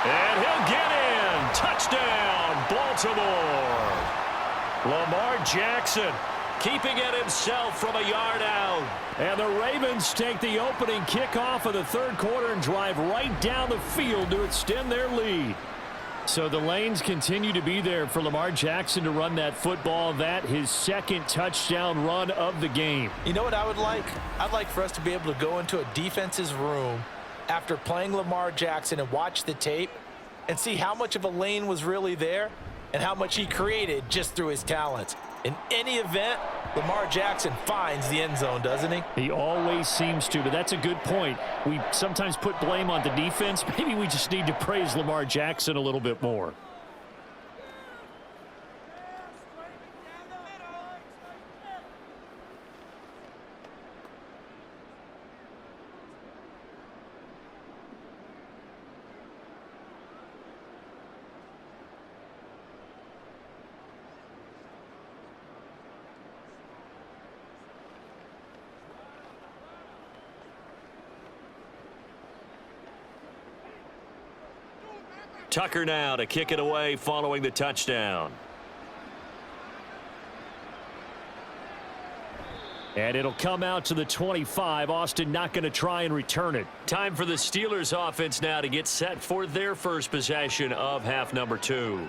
And he'll get in. Touchdown, Baltimore. Lamar Jackson keeping it himself from a yard out. And the Ravens take the opening kickoff of the third quarter and drive right down the field to extend their lead. So the lanes continue to be there for Lamar Jackson to run that football. That his second touchdown run of the game. You know what I would like? I'd like for us to be able to go into a defense's room after playing Lamar Jackson and watch the tape and see how much of a lane was really there and how much he created just through his talents. In any event, Lamar Jackson finds the end zone, doesn't he? He always seems to, but that's a good point. We sometimes put blame on the defense. Maybe we just need to praise Lamar Jackson a little bit more. Tucker now to kick it away following the touchdown. And it'll come out to the 25. Austin not going to try and return it. Time for the Steelers offense now to get set for their first possession of half number 2.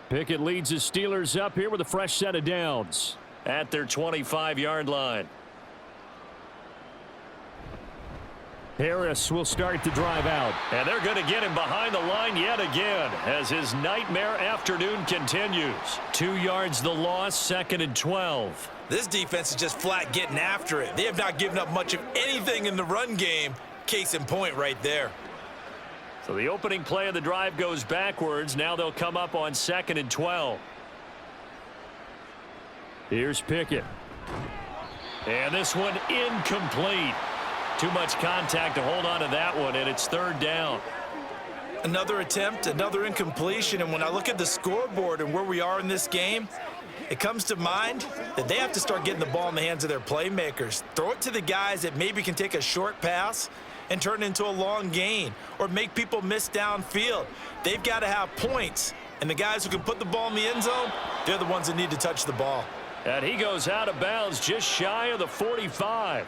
Pickett leads his Steelers up here with a fresh set of downs. At their 25-yard line. Harris will start the drive out. And they're going to get him behind the line yet again as his nightmare afternoon continues. 2 yards the loss, 2nd and 12. This defense is just flat getting after it. They have not given up much of anything in the run game. Case in point right there. So the opening play of the drive goes backwards. Now they'll come up on 2nd and 12. Here's Pickett. And this one incomplete. Too much contact to hold on to that one, and it's 3rd down. Another attempt, another incompletion, and when I look at the scoreboard and where we are in this game, it comes to mind that they have to start getting the ball in the hands of their playmakers. Throw it to the guys that maybe can take a short pass and turn it into a long gain or make people miss downfield. They've got to have points, and the guys who can put the ball in the end zone, they're the ones that need to touch the ball. And he goes out of bounds just shy of the 45.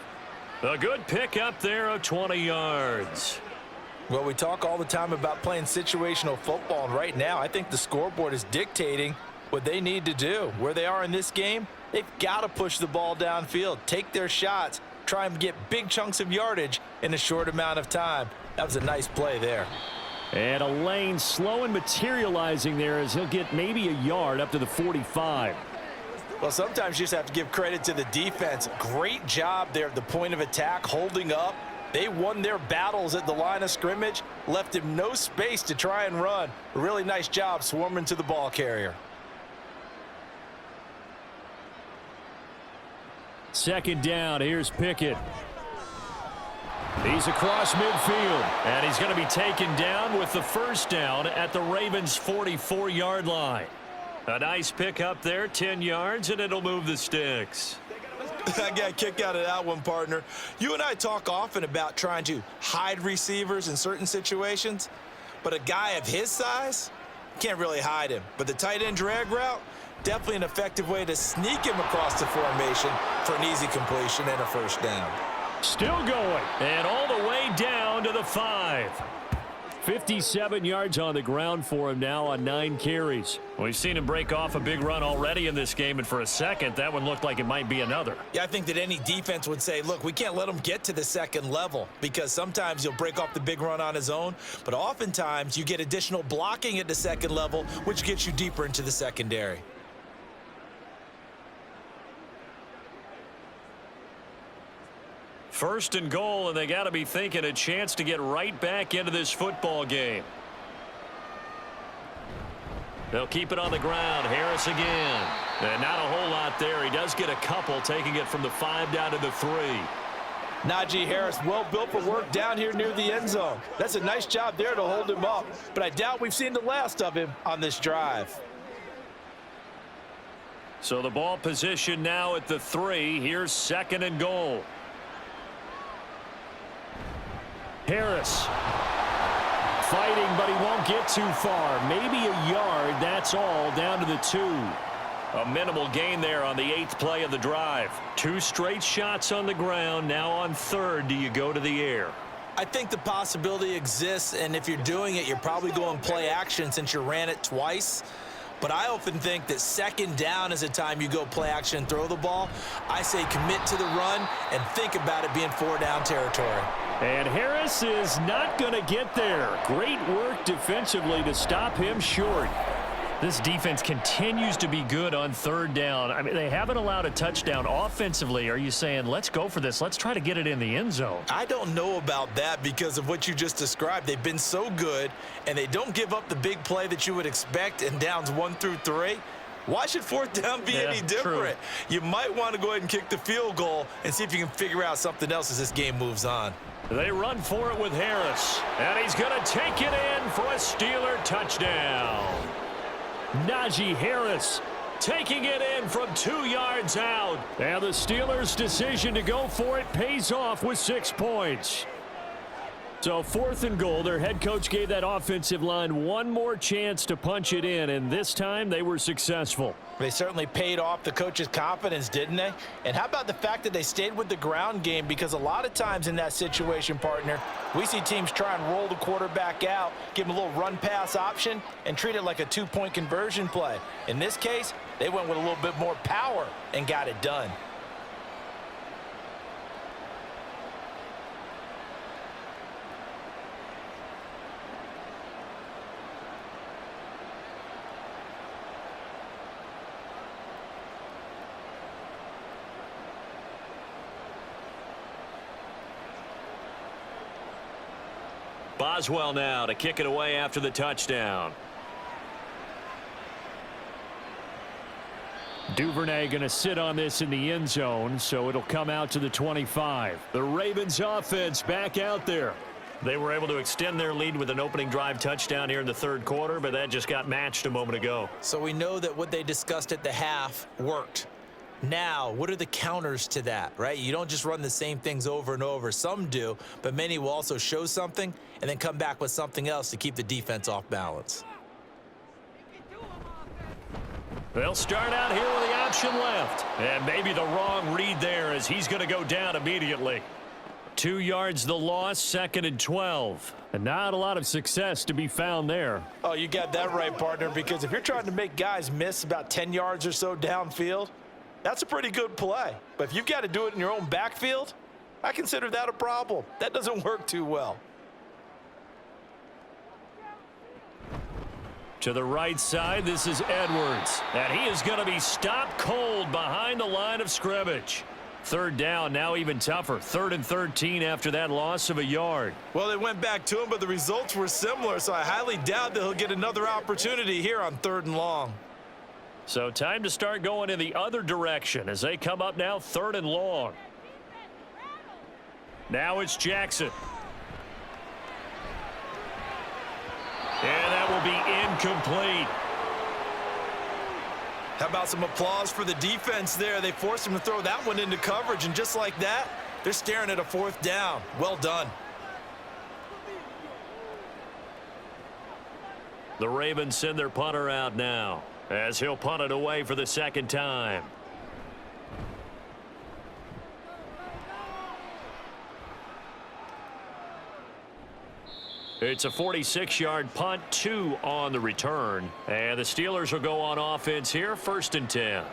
A good pickup there of 20 yards. Well, we talk all the time about playing situational football, and right now I think the scoreboard is dictating what they need to do. Where they are in this game, they've got to push the ball downfield, take their shots, try and get big chunks of yardage in a short amount of time. That was a nice play there. And a lane slow and materializing there as he'll get maybe a yard up to the 45. Well, sometimes you just have to give credit to the defense. Great job there at the point of attack, holding up. They won their battles at the line of scrimmage, left him no space to try and run. A really nice job swarming to the ball carrier. 2nd down. Here's Pickett. He's across midfield. And he's going to be taken down with the 1st down at the Ravens' 44-yard line. A nice pickup there, 10 yards, and it'll move the sticks. I got a kick out of that one, partner. You and I talk often about trying to hide receivers in certain situations, but a guy of his size can't really hide him. But the tight end drag route, definitely an effective way to sneak him across the formation for an easy completion and a 1st down. Still going. And all the way down to the 5. 57 yards on the ground for him now on 9 carries. We've seen him break off a big run already in this game, and for a second, that one looked like it might be another. Yeah, I think that any defense would say, look, we can't let him get to the 2nd level because sometimes he'll break off the big run on his own, but oftentimes you get additional blocking at the 2nd level, which gets you deeper into the secondary. First and goal, and they got to be thinking a chance to get right back into this football game. They'll keep it on the ground. Harris again. And not a whole lot there. He does get a couple, taking it from the 5 down to the 3. Najee Harris, well built for work down here near the end zone. That's a nice job there to hold him up, but I doubt we've seen the last of him on this drive. So the ball position now at the 3. Here's 2nd and goal. Harris fighting, but he won't get too far. Maybe a yard, that's all, down to the 2. A minimal gain there on the 8th play of the drive. 2 straight shots on the ground. Now on 3rd, do you go to the air? I think the possibility exists, and if you're doing it, you're probably going play action since you ran it twice. But I often think that 2nd down is a time you go play action and throw the ball. I say commit to the run and think about it being 4 down territory. And Harris is not going to get there. Great work defensively to stop him short. This defense continues to be good on 3rd down. I mean, they haven't allowed a touchdown offensively. Are you saying, let's go for this? Let's try to get it in the end zone. I don't know about that because of what you just described. They've been so good, and they don't give up the big play that you would expect in downs 1 through 3. Why should 4th down be any different? True. You might want to go ahead and kick the field goal and see if you can figure out something else as this game moves on. They run for it with Harris, and he's going to take it in for a Steeler touchdown. Najee Harris taking it in from 2 yards out. And the Steelers' decision to go for it pays off with 6 points. So 4th and goal, their head coach gave that offensive line one more chance to punch it in, and this time they were successful. They certainly paid off the coach's confidence, didn't they? And how about the fact that they stayed with the ground game? Because a lot of times in that situation, partner, we see teams try and roll the quarterback out, give him a little run-pass option, and treat it like a 2-point conversion play. In this case, they went with a little bit more power and got it done. Boswell now to kick it away after the touchdown. Duvernay going to sit on this in the end zone, so it'll come out to the 25. The Ravens offense back out there. They were able to extend their lead with an opening drive touchdown here in the third quarter, but that just got matched a moment ago. So we know that what they discussed at the half worked. Now, what are the counters to that, right? You don't just run the same things over and over. Some do, but many will also show something and then come back with something else to keep the defense off balance. They'll start out here with the option left. And maybe the wrong read there as he's going to go down immediately. 2 yards the loss, 2nd and 12. And not a lot of success to be found there. Oh, you got that right, partner, because if you're trying to make guys miss about 10 yards or so downfield, that's a pretty good play. But if you've got to do it in your own backfield, I consider that a problem. That doesn't work too well. To the right side, this is Edwards. And he is going to be stopped cold behind the line of scrimmage. Third down, now even tougher. 3rd and 13 after that loss of a yard. Well, they went back to him, but the results were similar, so I highly doubt that he'll get another opportunity here on 3rd and long. So time to start going in the other direction as they come up now 3rd and long. Now it's Jackson. And that will be incomplete. How about some applause for the defense there? They forced him to throw that one into coverage, and just like that, they're staring at a 4th down. Well done. The Ravens send their punter out now as he'll punt it away for the 2nd time. It's a 46-yard punt, 2 on the return. And the Steelers will go on offense here, 1st and 10.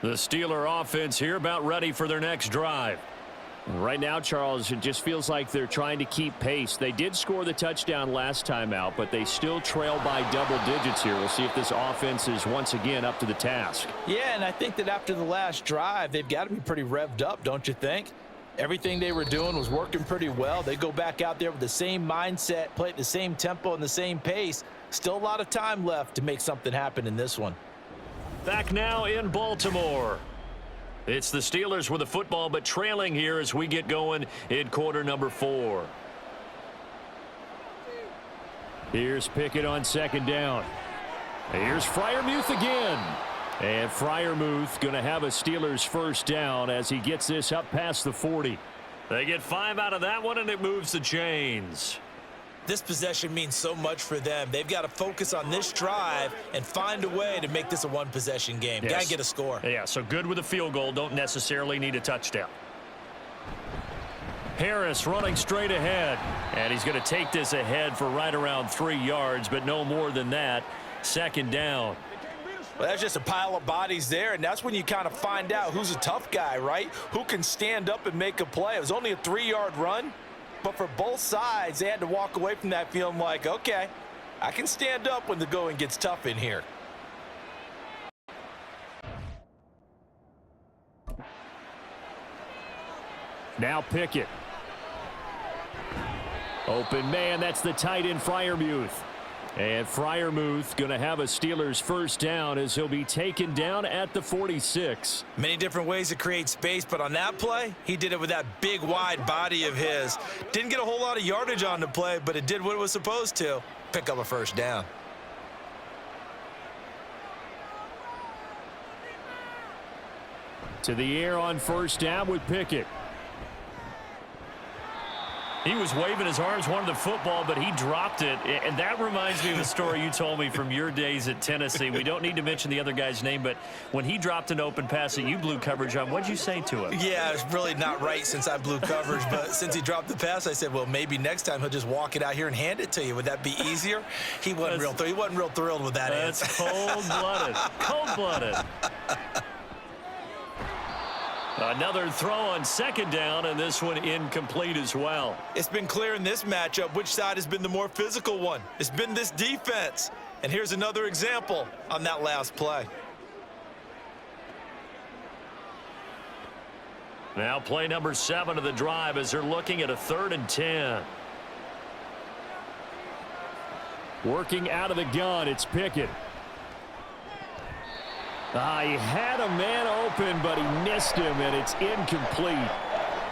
The Steeler offense here about ready for their next drive. Right now, Charles, it just feels like they're trying to keep pace. They did score the touchdown last time out, but they still trail by double digits here. We'll see if this offense is once again up to the task. Yeah, and I think that after the last drive, they've got to be pretty revved up, don't you think? Everything they were doing was working pretty well. They go back out there with the same mindset, play at the same tempo and the same pace. Still a lot of time left to make something happen in this one. Back now in Baltimore. It's the Steelers with the football, but trailing here as we get going in quarter number 4. Here's Pickett on 2nd down. Here's Freiermuth again. And Freiermuth going to have a Steelers 1st down as he gets this up past the 40. They get 5 out of that one, and it moves the chains. This possession means so much for them. They've got to focus on this drive and find a way to make this a one-possession game. Yes. Got to get a score. Yeah, so good with a field goal. Don't necessarily need a touchdown. Harris running straight ahead. And he's going to take this ahead for right around 3 yards, but no more than that. 2nd down. Well, that's just a pile of bodies there, and that's when you kind of find out who's a tough guy, right? Who can stand up and make a play. It was only a 3-yard run. But for both sides, they had to walk away from that feeling like, okay, I can stand up when the going gets tough in here. Now Pickett. Open man, that's the tight end Freiermuth. And Freiermuth going to have a Steelers 1st down as he'll be taken down at the 46. Many different ways to create space, but on that play, he did it with that big, wide body of his. Didn't get a whole lot of yardage on the play, but it did what it was supposed to. Pick up a 1st down. To the air on 1st down with Pickett. He was waving his arms, wanted the football, but he dropped it. And that reminds me of a story you told me from your days at Tennessee. We don't need to mention the other guy's name, but when he dropped an open pass that you blew coverage on, what'd you say to him? Yeah, it's really not right since I blew coverage, but since he dropped the pass, I said, well, maybe next time he'll just walk it out here and hand it to you. Would that be easier? He wasn't real thrilled with that answer. That's cold-blooded. Cold-blooded. Another throw on 2nd down, and this one incomplete as well. It's been clear in this matchup which side has been the more physical one. It's been this defense. And here's another example on that last play. Now play number 7 of the drive as they're looking at a 3rd and 10. Working out of the gun, it's Pickett. He had a man open, but he missed him, and it's incomplete.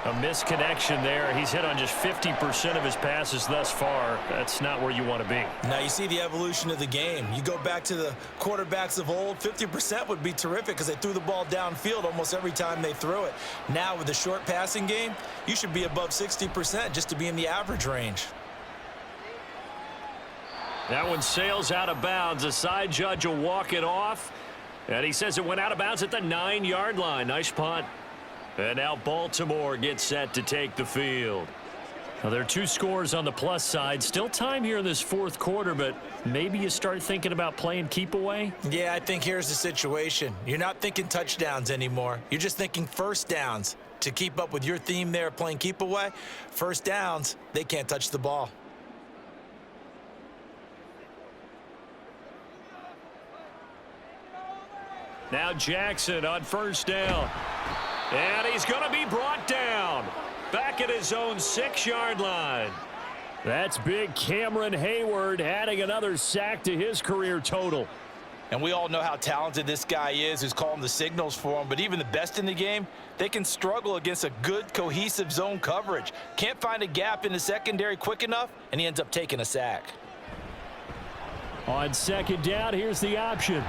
A misconnection there. He's hit on just 50% of his passes thus far. That's not where you want to be. Now you see the evolution of the game. You go back to the quarterbacks of old, 50% would be terrific because they threw the ball downfield almost every time they threw it. Now with the short passing game, you should be above 60% just to be in the average range. That one sails out of bounds. The side judge will walk it off. And he says it went out of bounds at the 9-yard line. Nice punt. And now Baltimore gets set to take the field. Now there are 2 scores on the plus side. Still time here in this 4th quarter, but maybe you start thinking about playing keep away? Yeah, I think here's the situation. You're not thinking touchdowns anymore. You're just thinking first downs. To keep up with your theme there, playing keep away, first downs, they can't touch the ball. Now Jackson on first down. And he's going to be brought down. Back at his own 6-yard line. That's big Cameron Hayward adding another sack to his career total. And we all know how talented this guy is who's calling the signals for him. But even the best in the game, they can struggle against a good, cohesive zone coverage. Can't find a gap in the secondary quick enough, and he ends up taking a sack. On 2nd down, here's the option.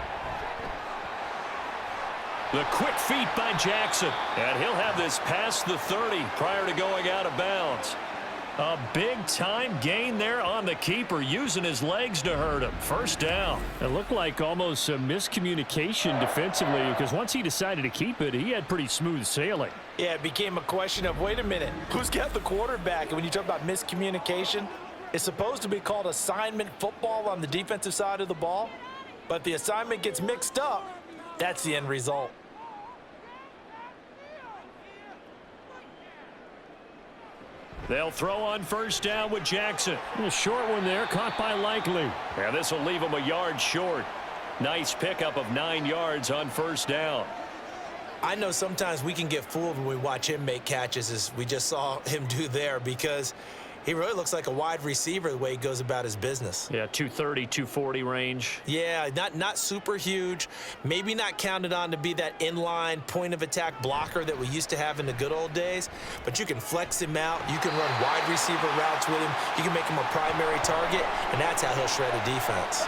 The quick feet by Jackson. And he'll have this past the 30 prior to going out of bounds. A big-time gain there on the keeper, using his legs to hurt him. First down. It looked like almost a miscommunication defensively because once he decided to keep it, he had pretty smooth sailing. Yeah, it became a question of, wait a minute, who's got the quarterback? And when you talk about miscommunication, it's supposed to be called assignment football on the defensive side of the ball. But the assignment gets mixed up. That's the end result. They'll throw on first down with Jackson. A short one there, caught by Likely. Yeah, this will leave him a yard short. Nice pickup of 9 yards on first down. I know sometimes we can get fooled when we watch him make catches, as we just saw him do there, because he really looks like a wide receiver the way he goes about his business. Yeah, 230, 240 range. Yeah, not super huge. Maybe not counted on to be that inline point-of-attack blocker that we used to have in the good old days, but you can flex him out. You can run wide receiver routes with him. You can make him a primary target, and that's how he'll shred a defense.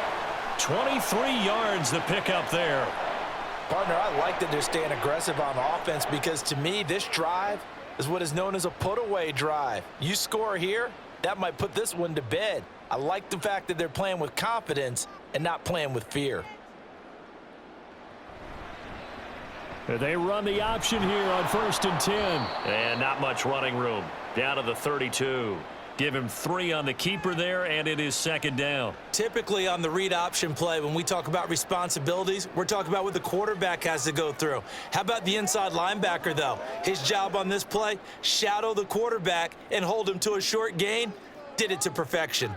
23 yards the pickup there. Partner, I like that they're staying aggressive on offense because, to me, this drive is what is known as a put-away drive. You score here, that might put this one to bed. I like the fact that they're playing with confidence and not playing with fear. They run the option here on 1st and 10. And not much running room. Down to the 32. Give him 3 on the keeper there, and it is 2nd down. Typically on the read option play, when we talk about responsibilities, we're talking about what the quarterback has to go through. How about the inside linebacker, though? His job on this play, shadow the quarterback and hold him to a short gain. Did it to perfection.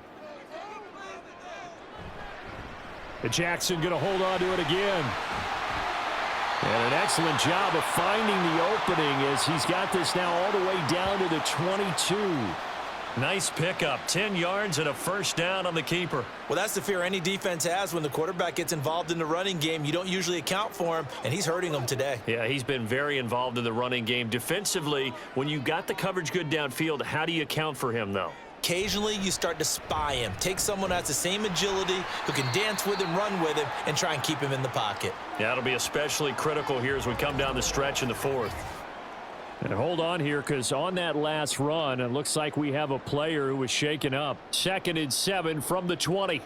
Jackson going to hold on to it again. And an excellent job of finding the opening as he's got this now all the way down to the 22. Nice pickup, 10 yards and a first down on the keeper. Well, that's the fear any defense has when the quarterback gets involved in the running game. You don't usually account for him, and he's hurting them today. Yeah, he's been very involved in the running game. Defensively, when you got the coverage good downfield, how do you account for him, though? Occasionally, you start to spy him. Take someone who has the same agility, who can dance with him, run with him, and try and keep him in the pocket. Yeah, it'll be especially critical here as we come down the stretch in the 4th. And hold on here, because on that last run, it looks like we have a player who was shaken up. 2nd and 7 from the 20.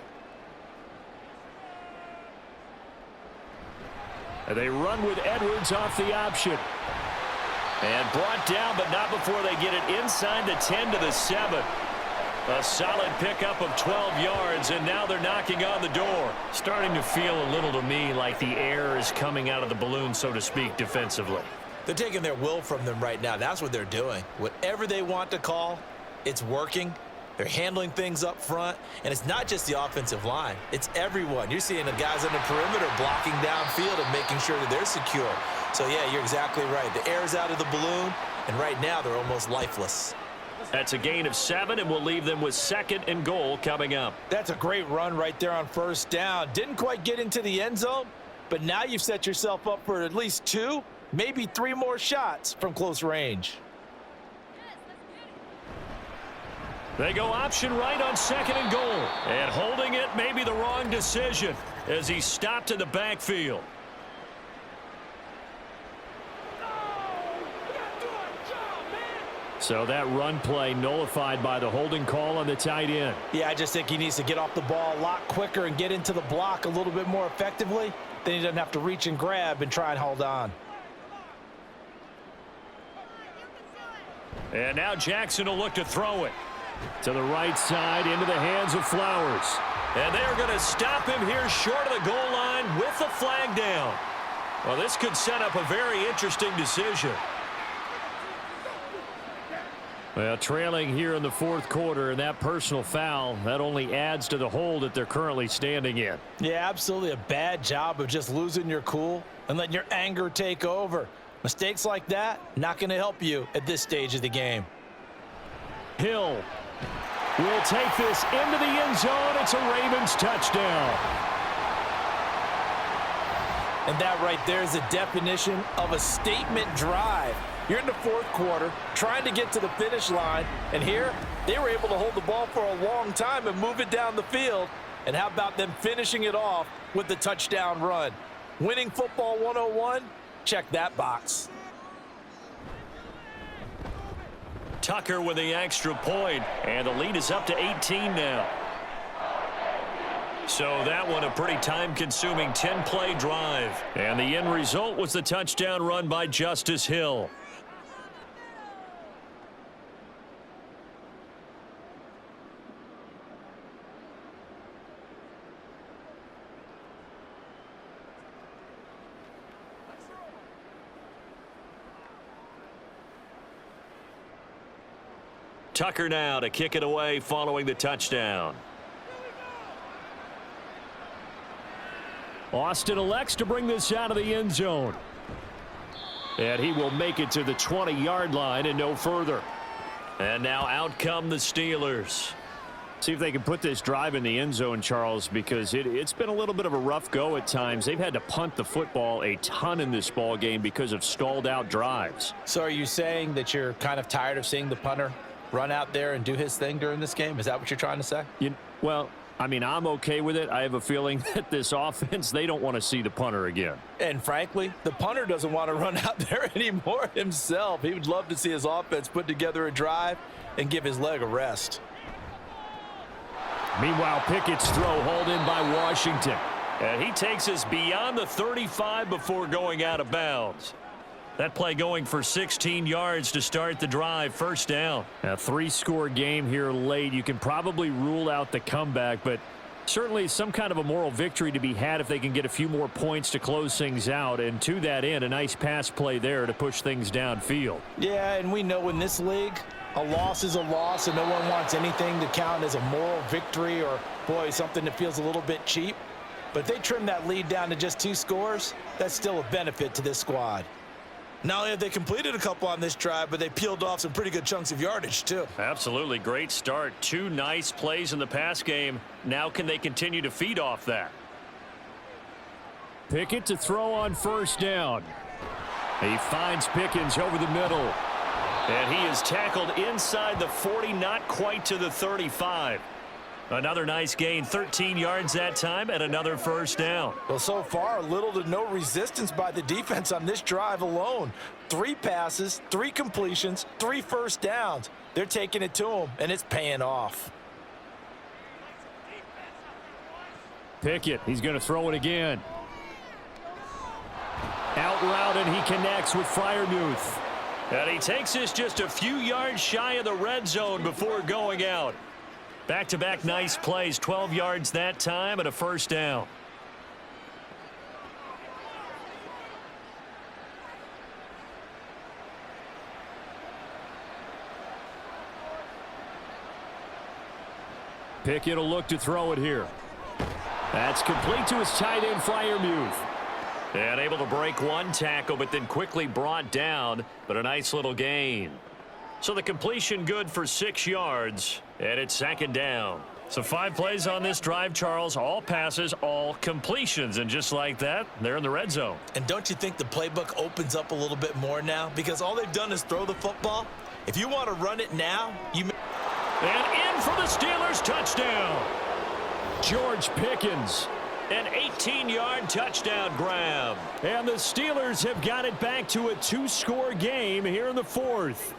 And they run with Edwards off the option. And brought down, but not before they get it inside the 10 to the 7. A solid pickup of 12 yards, and now they're knocking on the door. Starting to feel a little to me like the air is coming out of the balloon, so to speak, defensively. They're taking their will from them right now. That's what they're doing. Whatever they want to call, it's working. They're handling things up front, and it's not just the offensive line. It's everyone. You're seeing the guys on the perimeter blocking downfield and making sure that they're secure. So, yeah, you're exactly right. The air's out of the balloon, and right now they're almost lifeless. That's a gain of 7, and we'll leave them with 2nd and goal coming up. That's a great run right there on first down. Didn't quite get into the end zone, but now you've set yourself up for at least 2, maybe 3 more shots from close range. They go option right on 2nd and goal. And holding it may be the wrong decision as he stopped in the backfield. So that run play nullified by the holding call on the tight end. Yeah, I just think he needs to get off the ball a lot quicker and get into the block a little bit more effectively. Then he doesn't have to reach and grab and try and hold on. And now Jackson will look to throw it. To the right side into the hands of Flowers. And they're going to stop him here short of the goal line with the flag down. Well, this could set up a very interesting decision. Well, trailing here in the 4th quarter, and that personal foul, that only adds to the hole that they're currently standing in. Yeah, absolutely a bad job of just losing your cool and letting your anger take over. Mistakes like that, not going to help you at this stage of the game. Hill will take this into the end zone. It's a Ravens touchdown. And that right there is the definition of a statement drive. You're in the 4th quarter, trying to get to the finish line, and here they were able to hold the ball for a long time and move it down the field. And how about them finishing it off with the touchdown run? Winning football 101, check that box. Tucker with the extra point, and the lead is up to 18 now. So that one a pretty time-consuming 10-play drive. And the end result was the touchdown run by Justice Hill. Tucker now to kick it away following the touchdown. Austin elects to bring this out of the end zone. And he will make it to the 20-yard line and no further. And now out come the Steelers. See if they can put this drive in the end zone, Charles, because it's been a little bit of a rough go at times. They've had to punt the football a ton in this ball game because of stalled-out drives. So are you saying that you're kind of tired of seeing the punter run out there and do his thing during this game? Is that what you're trying to say? Well, I mean, I'm okay with it. I have a feeling that this offense, they don't want to see the punter again. And frankly, the punter doesn't want to run out there anymore himself. He would love to see his offense put together a drive and give his leg a rest. Meanwhile, Pickett's throw hauled in by Washington. And he takes us beyond the 35 before going out of bounds. That play going for 16 yards to start the drive, first down. A 3-score game here late. You can probably rule out the comeback, but certainly some kind of a moral victory to be had if they can get a few more points to close things out. And to that end, a nice pass play there to push things downfield. Yeah, and we know in this league, a loss is a loss, and no one wants anything to count as a moral victory or, boy, something that feels a little bit cheap. But if they trim that lead down to just 2 scores, that's still a benefit to this squad. Not only have they completed a couple on this drive, but they peeled off some pretty good chunks of yardage, too. Absolutely. Great start. 2 nice plays in the pass game. Now can they continue to feed off that? Pickett to throw on first down. He finds Pickens over the middle. And he is tackled inside the 40, not quite to the 35. Another nice gain, 13 yards that time, and another first down. Well, so far, little to no resistance by the defense on this drive alone. 3 passes, 3 completions, 3 first downs. They're taking it to him, and it's paying off. Pickett, he's going to throw it again. Out route, and he connects with Freiermuth. And he takes this just a few yards shy of the red zone before going out. Back-to-back nice plays, 12 yards that time and a first down. Pickett will look to throw it here. That's complete to his tight end, Freiermuth. And able to break one tackle, but then quickly brought down, but a nice little gain. So the completion good for 6 yards, and it's 2nd down. So 5 plays on this drive, Charles. All passes, all completions. And just like that, they're in the red zone. And don't you think the playbook opens up a little bit more now? Because all they've done is throw the football. If you want to run it now, you... And in for the Steelers, touchdown. George Pickens. An 18-yard touchdown grab. And the Steelers have got it back to a 2-score game here in the 4th.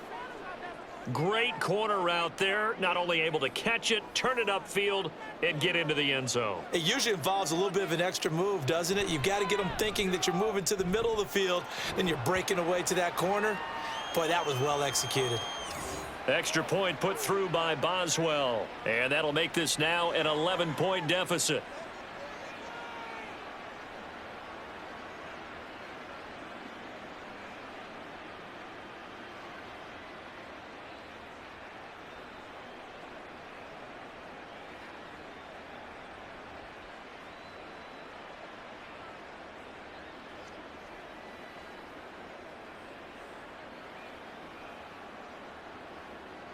Great corner route there. Not only able to catch it, turn it upfield, and get into the end zone. It usually involves a little bit of an extra move, doesn't it? You've got to get them thinking that you're moving to the middle of the field, then you're breaking away to that corner. Boy, that was well executed. Extra point put through by Boswell. And that'll make this now an 11-point deficit.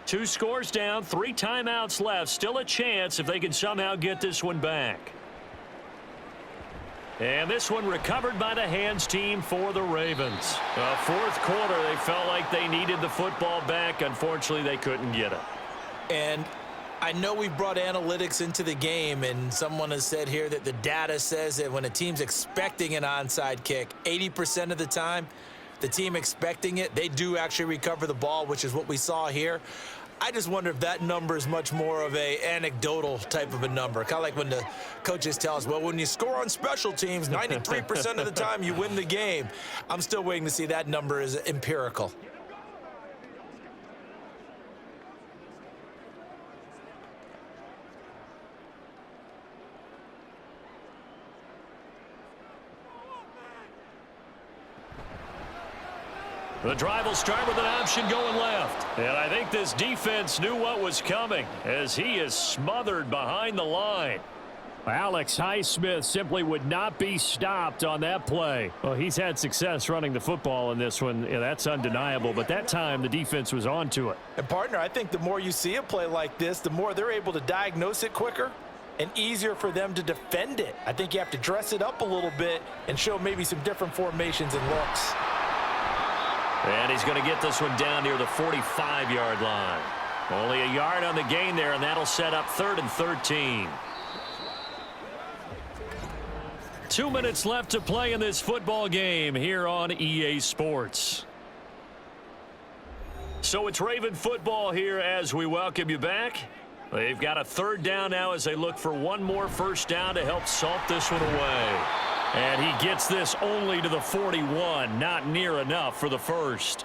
Two scores down, 3 timeouts left. Still a chance if they can somehow get this one back. And this one recovered by the hands team for the Ravens. 4th quarter, they felt like they needed the football back. Unfortunately, they couldn't get it. And I know we've brought analytics into the game, and someone has said here that the data says that when a team's expecting an onside kick, 80% of the time, the team expecting it, they do actually recover the ball, which is what we saw here. I just wonder if that number is much more of a anecdotal type of a number. Kind of like when the coaches tell us, well, when you score on special teams, 93% of the time you win the game. I'm still waiting to see that number is empirical. The drive will start with an option going left. And I think this defense knew what was coming as he is smothered behind the line. Alex Highsmith simply would not be stopped on that play. Well, he's had success running the football in this one. Yeah, that's undeniable. But that time, the defense was on to it. And, partner, I think the more you see a play like this, the more they're able to diagnose it quicker and easier for them to defend it. I think you have to dress it up a little bit and show maybe some different formations and looks. And he's going to get this one down near the 45-yard line. Only a yard on the gain there, and that'll set up 3rd and 13. 2 minutes left to play in this football game here on EA Sports. So it's Raven football here as we welcome you back. They've got a 3rd down now as they look for one more first down to help salt this one away. And he gets this only to the 41, not near enough for the first.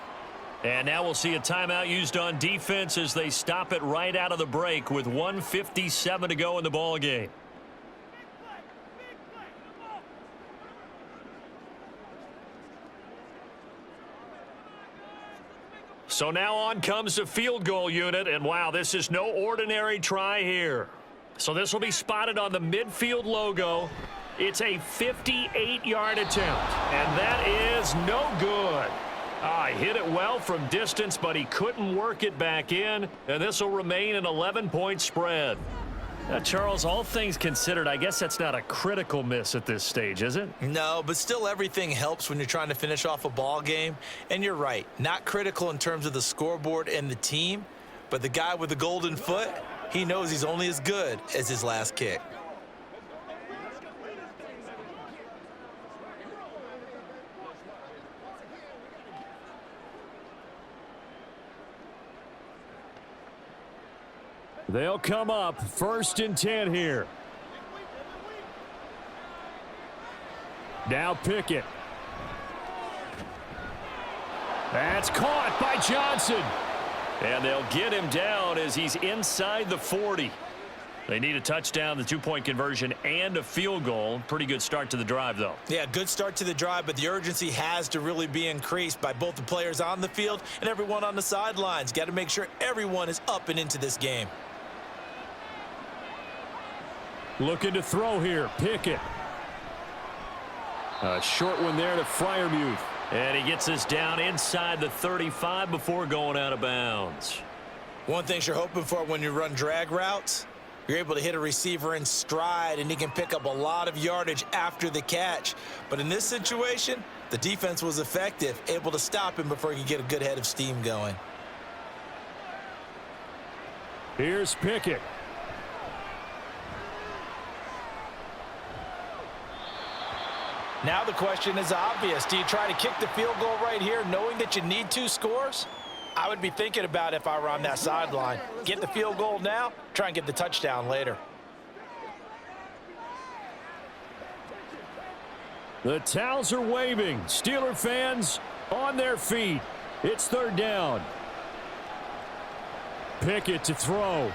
And now we'll see a timeout used on defense as they stop it right out of the break with 1:57 to go in the ball game. So now on comes the field goal unit, and wow, this is no ordinary try here. So this will be spotted on the midfield logo. It's a 58-yard attempt, and that is no good. He hit it well from distance, but he couldn't work it back in, and this will remain an 11-point spread. Charles, all things considered, I guess that's not a critical miss at this stage, is it? No, but still everything helps when you're trying to finish off a ball game. And you're right, not critical in terms of the scoreboard and the team, but the guy with the golden foot, he knows he's only as good as his last kick. They'll come up 1st and 10 here. Now Pickett. That's caught by Johnson. And they'll get him down as he's inside the 40. They need a touchdown, the 2-point conversion, and a field goal. Pretty good start to the drive, though. Yeah, good start to the drive, but the urgency has to really be increased by both the players on the field and everyone on the sidelines. Got to make sure everyone is up and into this game. Looking to throw here. Pickett. A short one there to Freiermuth. And he gets us down inside the 35 before going out of bounds. One thing you're hoping for when you run drag routes, you're able to hit a receiver in stride, and he can pick up a lot of yardage after the catch. But in this situation, the defense was effective, able to stop him before he could get a good head of steam going. Here's Pickett. Now the question is obvious. Do you try to kick the field goal right here knowing that you need 2 scores? I would be thinking about it if I were on that sideline. Get the field goal now, try and get the touchdown later. The towels are waving. Steeler fans on their feet. It's 3rd down. Pickett to throw.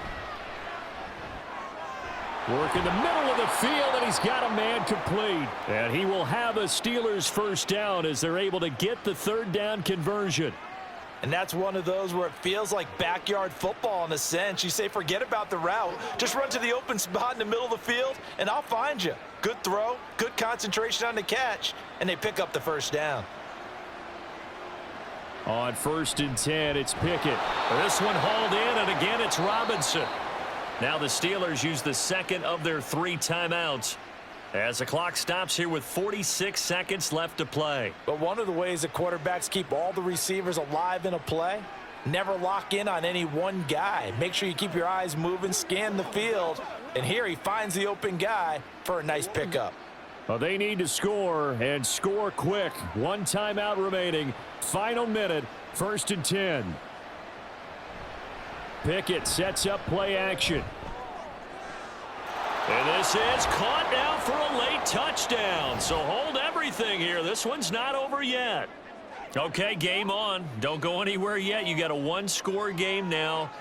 Work in the middle of the field, and he's got a man complete. And he will have a Steelers first down as they're able to get the 3rd down conversion. And that's one of those where it feels like backyard football in a sense. You say, forget about the route. Just run to the open spot in the middle of the field, and I'll find you. Good throw, good concentration on the catch, and they pick up the first down. On 1st and 10, it's Pickett. This one hauled in, and again it's Robinson. Now the Steelers use the 2nd of their 3 timeouts as the clock stops here with 46 seconds left to play. But one of the ways that quarterbacks keep all the receivers alive in a play, never lock in on any one guy. Make sure you keep your eyes moving, scan the field, and here he finds the open guy for a nice pickup. Well, they need to score, and score quick. 1 timeout remaining. Final minute, 1st and 10. Pickett sets up play action. And this is caught now for a late touchdown. So hold everything here. This one's not over yet. Okay, game on. Don't go anywhere yet. You got a 1-score game now.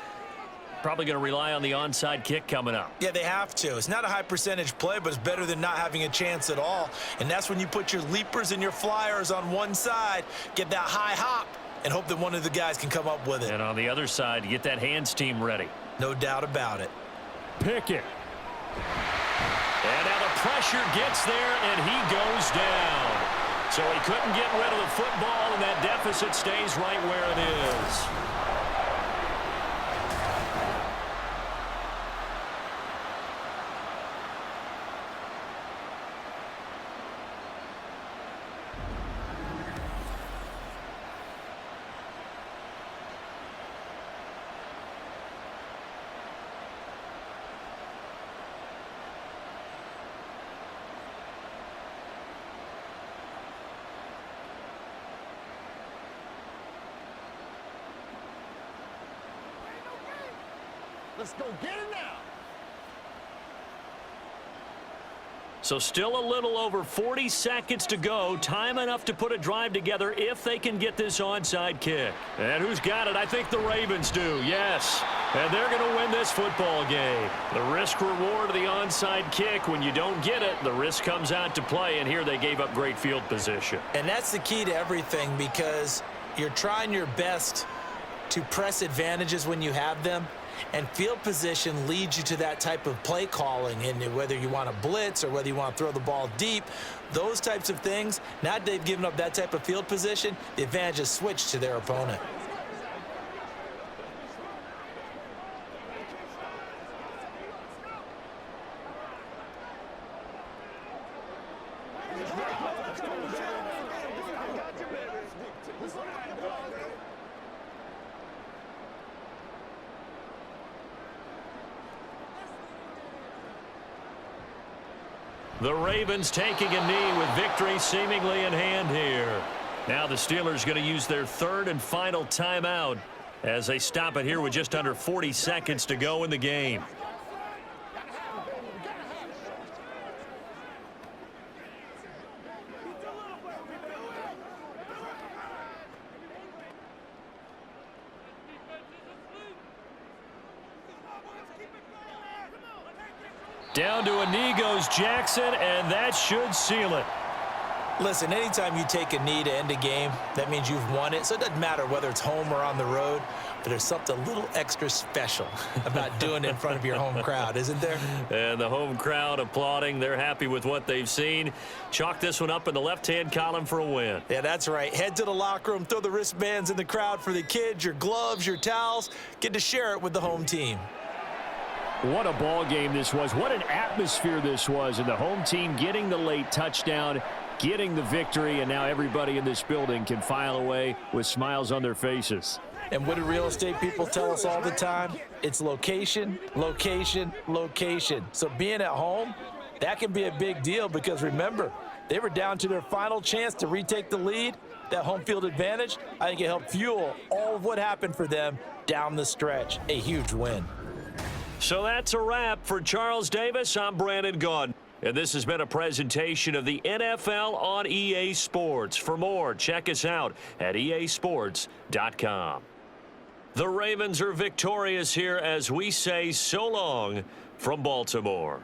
Probably going to rely on the onside kick coming up. Yeah, they have to. It's not a high percentage play, but it's better than not having a chance at all. And that's when you put your leapers and your flyers on one side, get that high hop, and hope that one of the guys can come up with it. And on the other side, get that hands team ready. No doubt about it. Pickett. And now the pressure gets there, and he goes down. So he couldn't get rid of the football, and that deficit stays right where it is. Let's go get it now. So still a little over 40 seconds to go. Time enough to put a drive together if they can get this onside kick. And who's got it? I think the Ravens do, yes. And they're going to win this football game. The risk reward of the onside kick, when you don't get it, the risk comes out to play, and here they gave up great field position. And that's the key to everything, because you're trying your best to press advantages when you have them. And field position leads you to that type of play calling, and whether you want to blitz or whether you want to throw the ball deep, those types of things. Now that they've given up that type of field position, the advantage is switched to their opponent. The Ravens taking a knee with victory seemingly in hand here. Now the Steelers going to use their 3rd and final timeout as they stop it here with just under 40 seconds to go in the game. Down to a knee goes Jackson, and that should seal it. Listen, anytime you take a knee to end a game, that means you've won it. So it doesn't matter whether it's home or on the road, but there's something a little extra special about doing it in front of your home crowd, isn't there? And the home crowd applauding. They're happy with what they've seen. Chalk this one up in the left-hand column for a win. Yeah, that's right. Head to the locker room, throw the wristbands in the crowd for the kids, your gloves, your towels. Get to share it with the home team. What a ball game this was. What an atmosphere this was. And the home team getting the late touchdown, getting the victory, and now everybody in this building can file away with smiles on their faces. And what do real estate people tell us all the time? It's location, location, location. So being at home, that can be a big deal because remember, they were down to their final chance to retake the lead. That home field advantage, I think it helped fuel all of what happened for them down the stretch. A huge win. So that's a wrap for Charles Davis. I'm Brandon Gaudin. And this has been a presentation of the NFL on EA Sports. For more, check us out at easports.com. The Ravens are victorious here as we say so long from Baltimore.